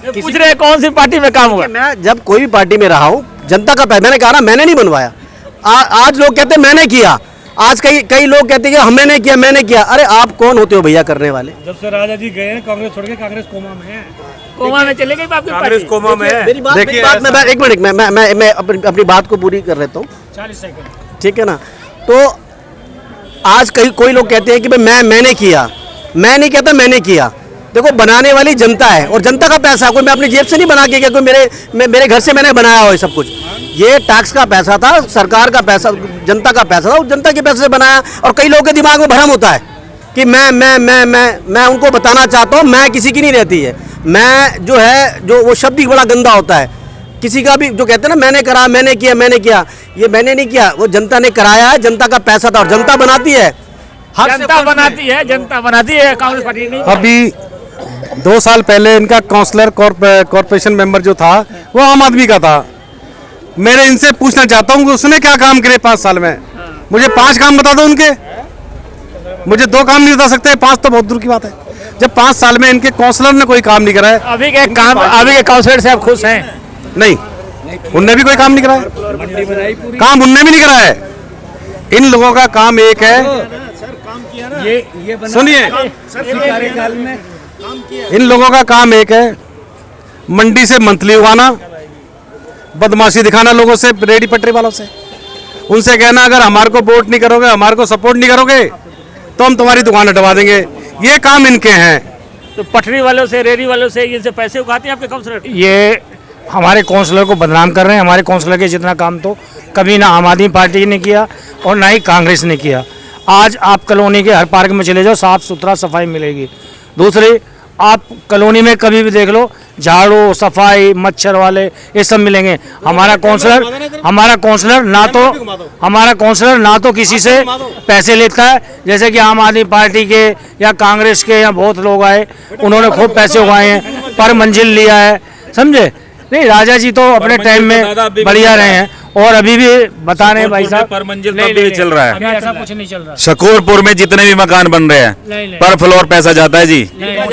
[SPEAKER 2] पूछ रहे हैं कौन सी पार्टी में काम हुआ?
[SPEAKER 3] मैं जब कोई भी पार्टी में रहा हूं, जनता का मैंने कहा ना, मैंने नहीं बनवाया। आज लोग कहते हैं मैंने किया, आज कई लोग कहते हैं कि हमने किया, मैंने किया। अरे आप कौन होते हो भैया करने वाले?
[SPEAKER 6] जब से राजा जी गए हैं कांग्रेस छोड़ के, कांग्रेस कोमा में है।
[SPEAKER 2] कोमा में चले गई आपकी
[SPEAKER 6] कांग्रेस
[SPEAKER 2] पार्टी?
[SPEAKER 6] कोमा में है।
[SPEAKER 3] मेरी बात एक मिनट, मैं अपनी बात को पूरी कर लेता हूँ,
[SPEAKER 4] 40 सेकंड।
[SPEAKER 3] ठीक है ना? तो आज कोई लोग कहते हैं कि भाई मैंने किया, मैं नहीं कहता मैंने किया। देखो, बनाने वाली जनता है और जनता का पैसा, कोई मैं अपनी जेब से नहीं बना के, कोई मेरे घर से मैंने बनाया हो ये सब कुछ। ये टैक्स का पैसा था, सरकार का पैसा, जनता का पैसा था, जनता के पैसे से बनाया। और कई लोगों के दिमाग में भ्रम होता है कि मैं उनको बताना चाहता हूँ, मैं किसी की नहीं रहती है। मैं जो है, जो वो शब्द ही बड़ा गंदा होता है किसी का भी, जो कहते हैं ना मैंने करा, मैंने किया, ये मैंने नहीं किया, वो जनता ने कराया है, जनता का पैसा था और जनता बनाती है।
[SPEAKER 2] जनता बनाती है, कांग्रेस पार्टी नहीं।
[SPEAKER 6] अभी 2 साल पहले इनका काउंसलर कॉर्पोरेशन मेंबर जो था वो आम आदमी का था। मैं इनसे पूछना चाहता हूँ कि उसने क्या काम करे 5 साल में। मुझे 5 काम बता दो उनके, मुझे 2 काम नहीं बता सकते, 5 तो बहुत दूर की बात है। जब 5 साल में इनके काउंसलर ने कोई काम नहीं कराया।
[SPEAKER 2] अभी के काउंसलर से आप खुश हैं?
[SPEAKER 6] नहीं, उनने भी कोई काम नहीं कराया, काम उनने भी नहीं कराया है। इन लोगों का काम एक है, सुनिए, इन लोगों का काम एक है, मंडी से मंथली उगाना, बदमाशी दिखाना लोगों से, रेडी पटरी वालों से, उनसे कहना अगर हमारे को वोट नहीं करोगे, हमारे को सपोर्ट नहीं करोगे तो हम तुम्हारी दुकान हटवा देंगे। ये काम इनके हैं।
[SPEAKER 2] तो पटरी वालों से, रेडी वालों से इनसे पैसे उगाते हैं आपके काउंसलर?
[SPEAKER 4] ये हमारे काउंसलर को बदनाम कर रहे हैं। हमारे काउंसलर के जितना काम तो कभी ना आम आदमी पार्टी ने किया और ना ही कांग्रेस ने किया। आज आप कॉलोनी के हर पार्क में चले जाओ, साफ सुथरा सफाई मिलेगी। दूसरी, आप कॉलोनी में कभी भी देख लो, झाड़ू, सफाई, मच्छर वाले ये सब मिलेंगे। हमारा काउंसलर ना तो किसी से पैसे लेता है, जैसे कि आम आदमी पार्टी के या कांग्रेस के या बहुत लोग आए, उन्होंने खूब पैसे उगाए हैं, पर मंजिल लिया है, समझे? नहीं, राजा जी तो अपने टाइम में बढ़िया रहे हैं और अभी भी बता रहे हैं भाई साहब,
[SPEAKER 1] पर मंजिल तो अभी भी चल रहा है।
[SPEAKER 4] ऐसा कुछ नहीं चल रहा।
[SPEAKER 1] शकरपुर में जितने भी मकान बन रहे हैं पर फ्लोर पैसा जाता है जी। कहाँ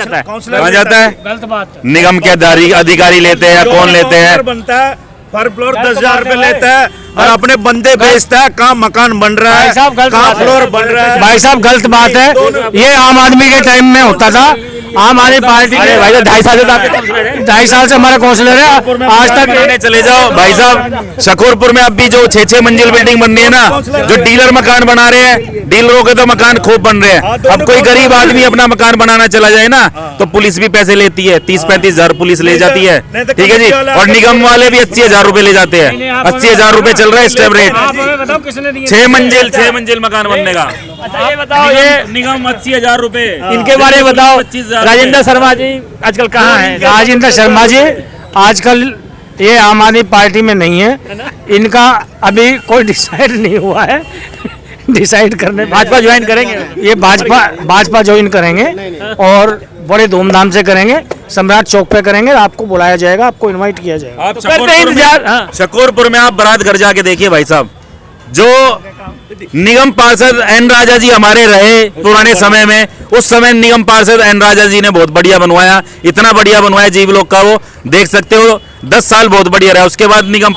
[SPEAKER 1] जाता है?
[SPEAKER 4] गलत बात है।
[SPEAKER 1] निगम के अधिकारी लेते हैं या कौन लेते हैं?
[SPEAKER 10] बनता है पर फ्लोर 10,000 रुपए लेता है और अपने बंदे बेचता है। कहाँ मकान बन रहा है, कहाँ फ्लोर बन रहा है?
[SPEAKER 4] भाई साहब गलत बात है, ये आम आदमी के टाइम में होता था। आम आदमी पार्टी के भाई 2.5 साल से हमारा काउंसलर है, आज तक
[SPEAKER 1] चले जाओ भाई साहब। शकरपुर में अब भी जो 6-6 मंजिल बिल्डिंग बन रही है ना, जो डीलर मकान बना रहे हैं, डीलरों के तो मकान खूब बन रहे हैं। अब कोई गरीब आदमी अपना मकान बनाना चला जाए ना तो पुलिस भी पैसे लेती है, 30-35 हजार पुलिस ले जाती है, ठीक है जी। और निगम वाले भी 80,000 रुपए ले जाते हैं। 80,000 रुपए चल रहा है स्टैम्प रेट 6 मंजिल मकान बनने का।
[SPEAKER 2] अच्छा ये बताओ, ये
[SPEAKER 1] निगम 80,000 रुपए,
[SPEAKER 2] इनके बारे में बताओ। राजेंद्र शर्मा जी आजकल कहाँ हैं?
[SPEAKER 4] राजेंद्र शर्मा जी आजकल ये आम आदमी पार्टी में नहीं है। इनका अभी कोई डिसाइड नहीं हुआ है। डिसाइड करने
[SPEAKER 2] भाजपा ज्वाइन करेंगे?
[SPEAKER 4] ये भाजपा ज्वाइन करेंगे और बड़े धूमधाम से करेंगे। सम्राट चौक पे करेंगे, आपको बुलाया जाएगा, आपको इनवाइट किया जाएगा।
[SPEAKER 1] आप
[SPEAKER 2] करते हैं इंतजार। हाँ।
[SPEAKER 1] शकरपुर में आप बारात घर जाके देखिए भाई साहब, जो निगम पार्षद एन राजा जी हमारे रहे पुराने समय में, उस समय निगम पार्षद एन राजा जी ने बहुत बढ़िया बनवाया, इतना बढ़िया बनवाया जी ब्लॉक का, वो देख सकते हो। 10 साल बहुत बढ़िया रहा। उसके बाद निगम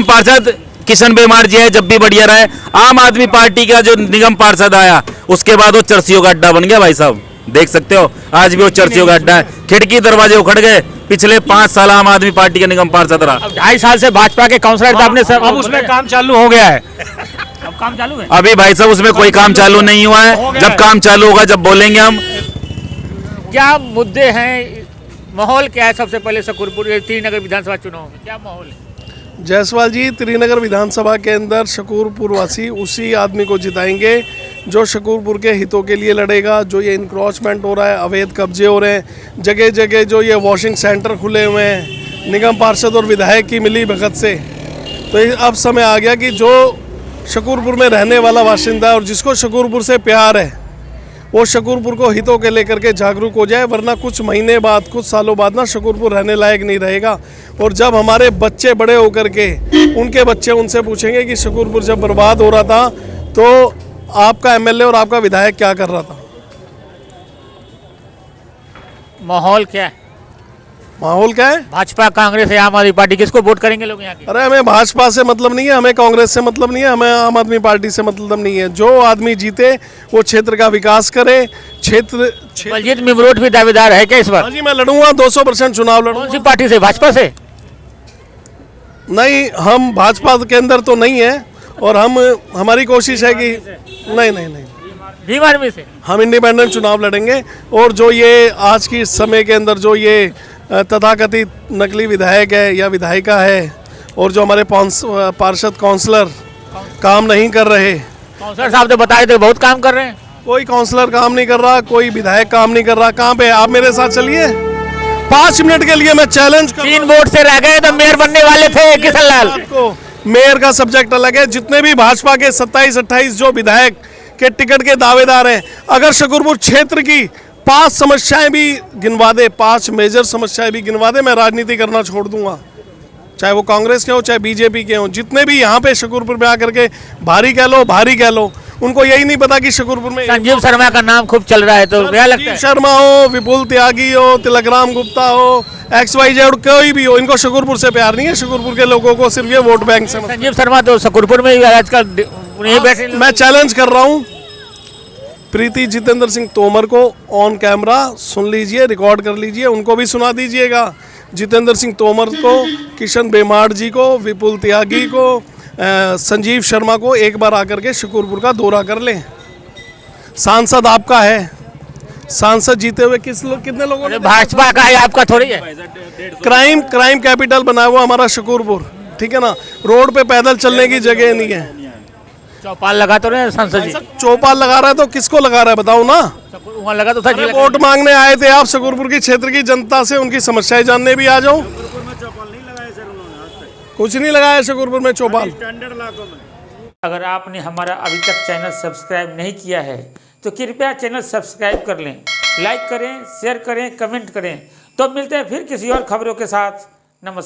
[SPEAKER 1] पार्षद किशन बेमार जी है, जब भी बढ़िया रहे। आम आदमी पार्टी का जो निगम पार्षद आया उसके बाद वो चर्चियों का अड्डा बन गया भाई साहब, देख सकते हो आज भी वो चर्चियों का अड्डा है। खिड़की दरवाजे उखड़ गए। पिछले 5 साल आम आदमी पार्टी का निगम पार्षद रहा।
[SPEAKER 2] अब 2.5 साल से भाजपा के काउंसलर थे आपने सब,
[SPEAKER 4] अब उसमें काम चालू हो गया है।
[SPEAKER 2] अब काम चालू है।
[SPEAKER 1] अभी भाई साहब उसमें कोई काम चालू नहीं हुआ है। जब काम चालू होगा जब बोलेंगे हम।
[SPEAKER 2] क्या मुद्दे हैं, माहौल क्या है? सबसे पहले शकूरपुर त्रिनगर विधानसभा चुनाव में क्या माहौल है?
[SPEAKER 5] जायसवाल जी, त्रिनगर विधानसभा के अंदर शकूरपुर वासी उसी आदमी को जिताएंगे जो शकूरपुर के हितों के लिए लड़ेगा। जो ये इंक्रोचमेंट हो रहा है, अवैध कब्जे हो रहे हैं, जगह जगह जो ये वॉशिंग सेंटर खुले हुए हैं निगम पार्षद और विधायक की मिली भगत से, तो अब समय आ गया कि जो शकूरपुर में रहने वाला बाशिंदा और जिसको शकूरपुर से प्यार है वो शकूरपुर को हितों के लेकर के जागरूक हो जाए, वरना कुछ महीने बाद, कुछ सालों बाद ना शकूरपुर रहने लायक नहीं रहेगा। और जब हमारे बच्चे बड़े होकर के उनके बच्चे उनसे पूछेंगे कि शकूरपुर जब बर्बाद हो रहा था तो आपका एमएलए और आपका विधायक क्या कर रहा था।
[SPEAKER 2] माहौल क्या है?
[SPEAKER 5] माहौल क्या है?
[SPEAKER 2] भाजपा, कांग्रेस या आम आदमी पार्टी, किसको वोट करेंगे लोग यहाँ के?
[SPEAKER 5] अरे हमें भाजपा से मतलब नहीं है, हमें कांग्रेस से मतलब नहीं है, हमें आम आदमी पार्टी से मतलब नहीं है। जो आदमी जीते वो क्षेत्र का विकास करे। क्षेत्र
[SPEAKER 2] बलजीत मिमरोट भी दावेदार है क्या इस बार?
[SPEAKER 5] हाँ जी, मैं लड़ूंगा, 200% चुनाव लड़ूंगा।
[SPEAKER 2] कौन सी पार्टी से? भाजपा से?
[SPEAKER 5] नहीं, हम भाजपा के अंदर तो नहीं है और हमारी कोशिश है कि नहीं
[SPEAKER 2] भीम आर्मी से
[SPEAKER 5] हम इंडिपेंडेंट चुनाव लड़ेंगे। और जो ये आज की समय के अंदर जो ये तथाकथित नकली विधायक है या विधायिका है और जो हमारे पार्षद काउंसलर काम नहीं कर रहे।
[SPEAKER 2] काउंसलर साहब तो बताए थे बहुत काम कर रहे हैं।
[SPEAKER 5] कोई काउंसलर काम नहीं कर रहा, कोई विधायक काम नहीं कर रहा। कहाँ पे? आप मेरे साथ चलिए, 5 मिनट के लिए मैं चैलेंज कर
[SPEAKER 2] 3 वोट से रह गए तो मेयर बनने वाले थे किशन लाल।
[SPEAKER 5] आपको मेयर का सब्जेक्ट अलग है। जितने भी भाजपा के 27-28 जो विधायक के टिकट के दावेदार हैं, अगर शकूरपुर क्षेत्र की 5 समस्याएं भी गिनवा दे, 5 मेजर समस्याएं भी गिनवा दे, मैं राजनीति करना छोड़ दूंगा। चाहे वो कांग्रेस के हो चाहे बीजेपी के हो। जितने भी यहाँ पे शकूरपुर में आकर के भारी कह लो, उनको यही नहीं पता कि शकूरपुर में
[SPEAKER 2] संजीव शर्मा का नाम खूब चल रहा है, तो क्या लगता है?
[SPEAKER 5] संजीव शर्मा हो, विपुल त्यागी हो, तिलकराम गुप्ता हो, XYZ कोई भी हो, इनको शकूरपुर से प्यार नहीं है। शकूरपुर के लोगों को सिर्फ ये वोट बैंक से।
[SPEAKER 2] संजीव शर्मा तो शकूरपुर में ही आजकल बैठे।
[SPEAKER 5] मैं चैलेंज कर रहा हूँ, प्रीति जितेंद्र सिंह तोमर को ऑन कैमरा सुन लीजिए, रिकॉर्ड कर लीजिए, उनको भी सुना दीजिएगा। जितेंद्र सिंह तोमर को, किशन बेमार जी को, विपुल त्यागी को, संजीव शर्मा को एक बार आकर के शकूरपुर का दौरा कर लें। सांसद आपका है, सांसद जीते हुए कितने लोगों ने?
[SPEAKER 2] भाजपा का है, आपका थोड़ी है।
[SPEAKER 5] क्राइम कैपिटल बनाया हुआ हमारा शकूरपुर, ठीक है ना। रोड पे पैदल चलने की जगह नहीं है।
[SPEAKER 2] चौपाल लगा तो रहे सांसद जी।
[SPEAKER 5] चौपाल लगा रहा है तो किसको लगा रहा है बताओ ना।
[SPEAKER 2] वहाँ लगा तो था।
[SPEAKER 5] वोट मांगने आए थे आप शकूरपुर की क्षेत्र की जनता से, उनकी समस्याएं जानने भी आ जाओ। कुछ नहीं लगाया शकूरपुर में चौपाल।
[SPEAKER 2] अगर आपने हमारा अभी तक चैनल सब्सक्राइब नहीं किया है तो कृपया चैनल सब्सक्राइब कर लें, लाइक करें, शेयर करें, कमेंट करें। तो मिलते हैं फिर किसी और खबरों के साथ। नमस्कार।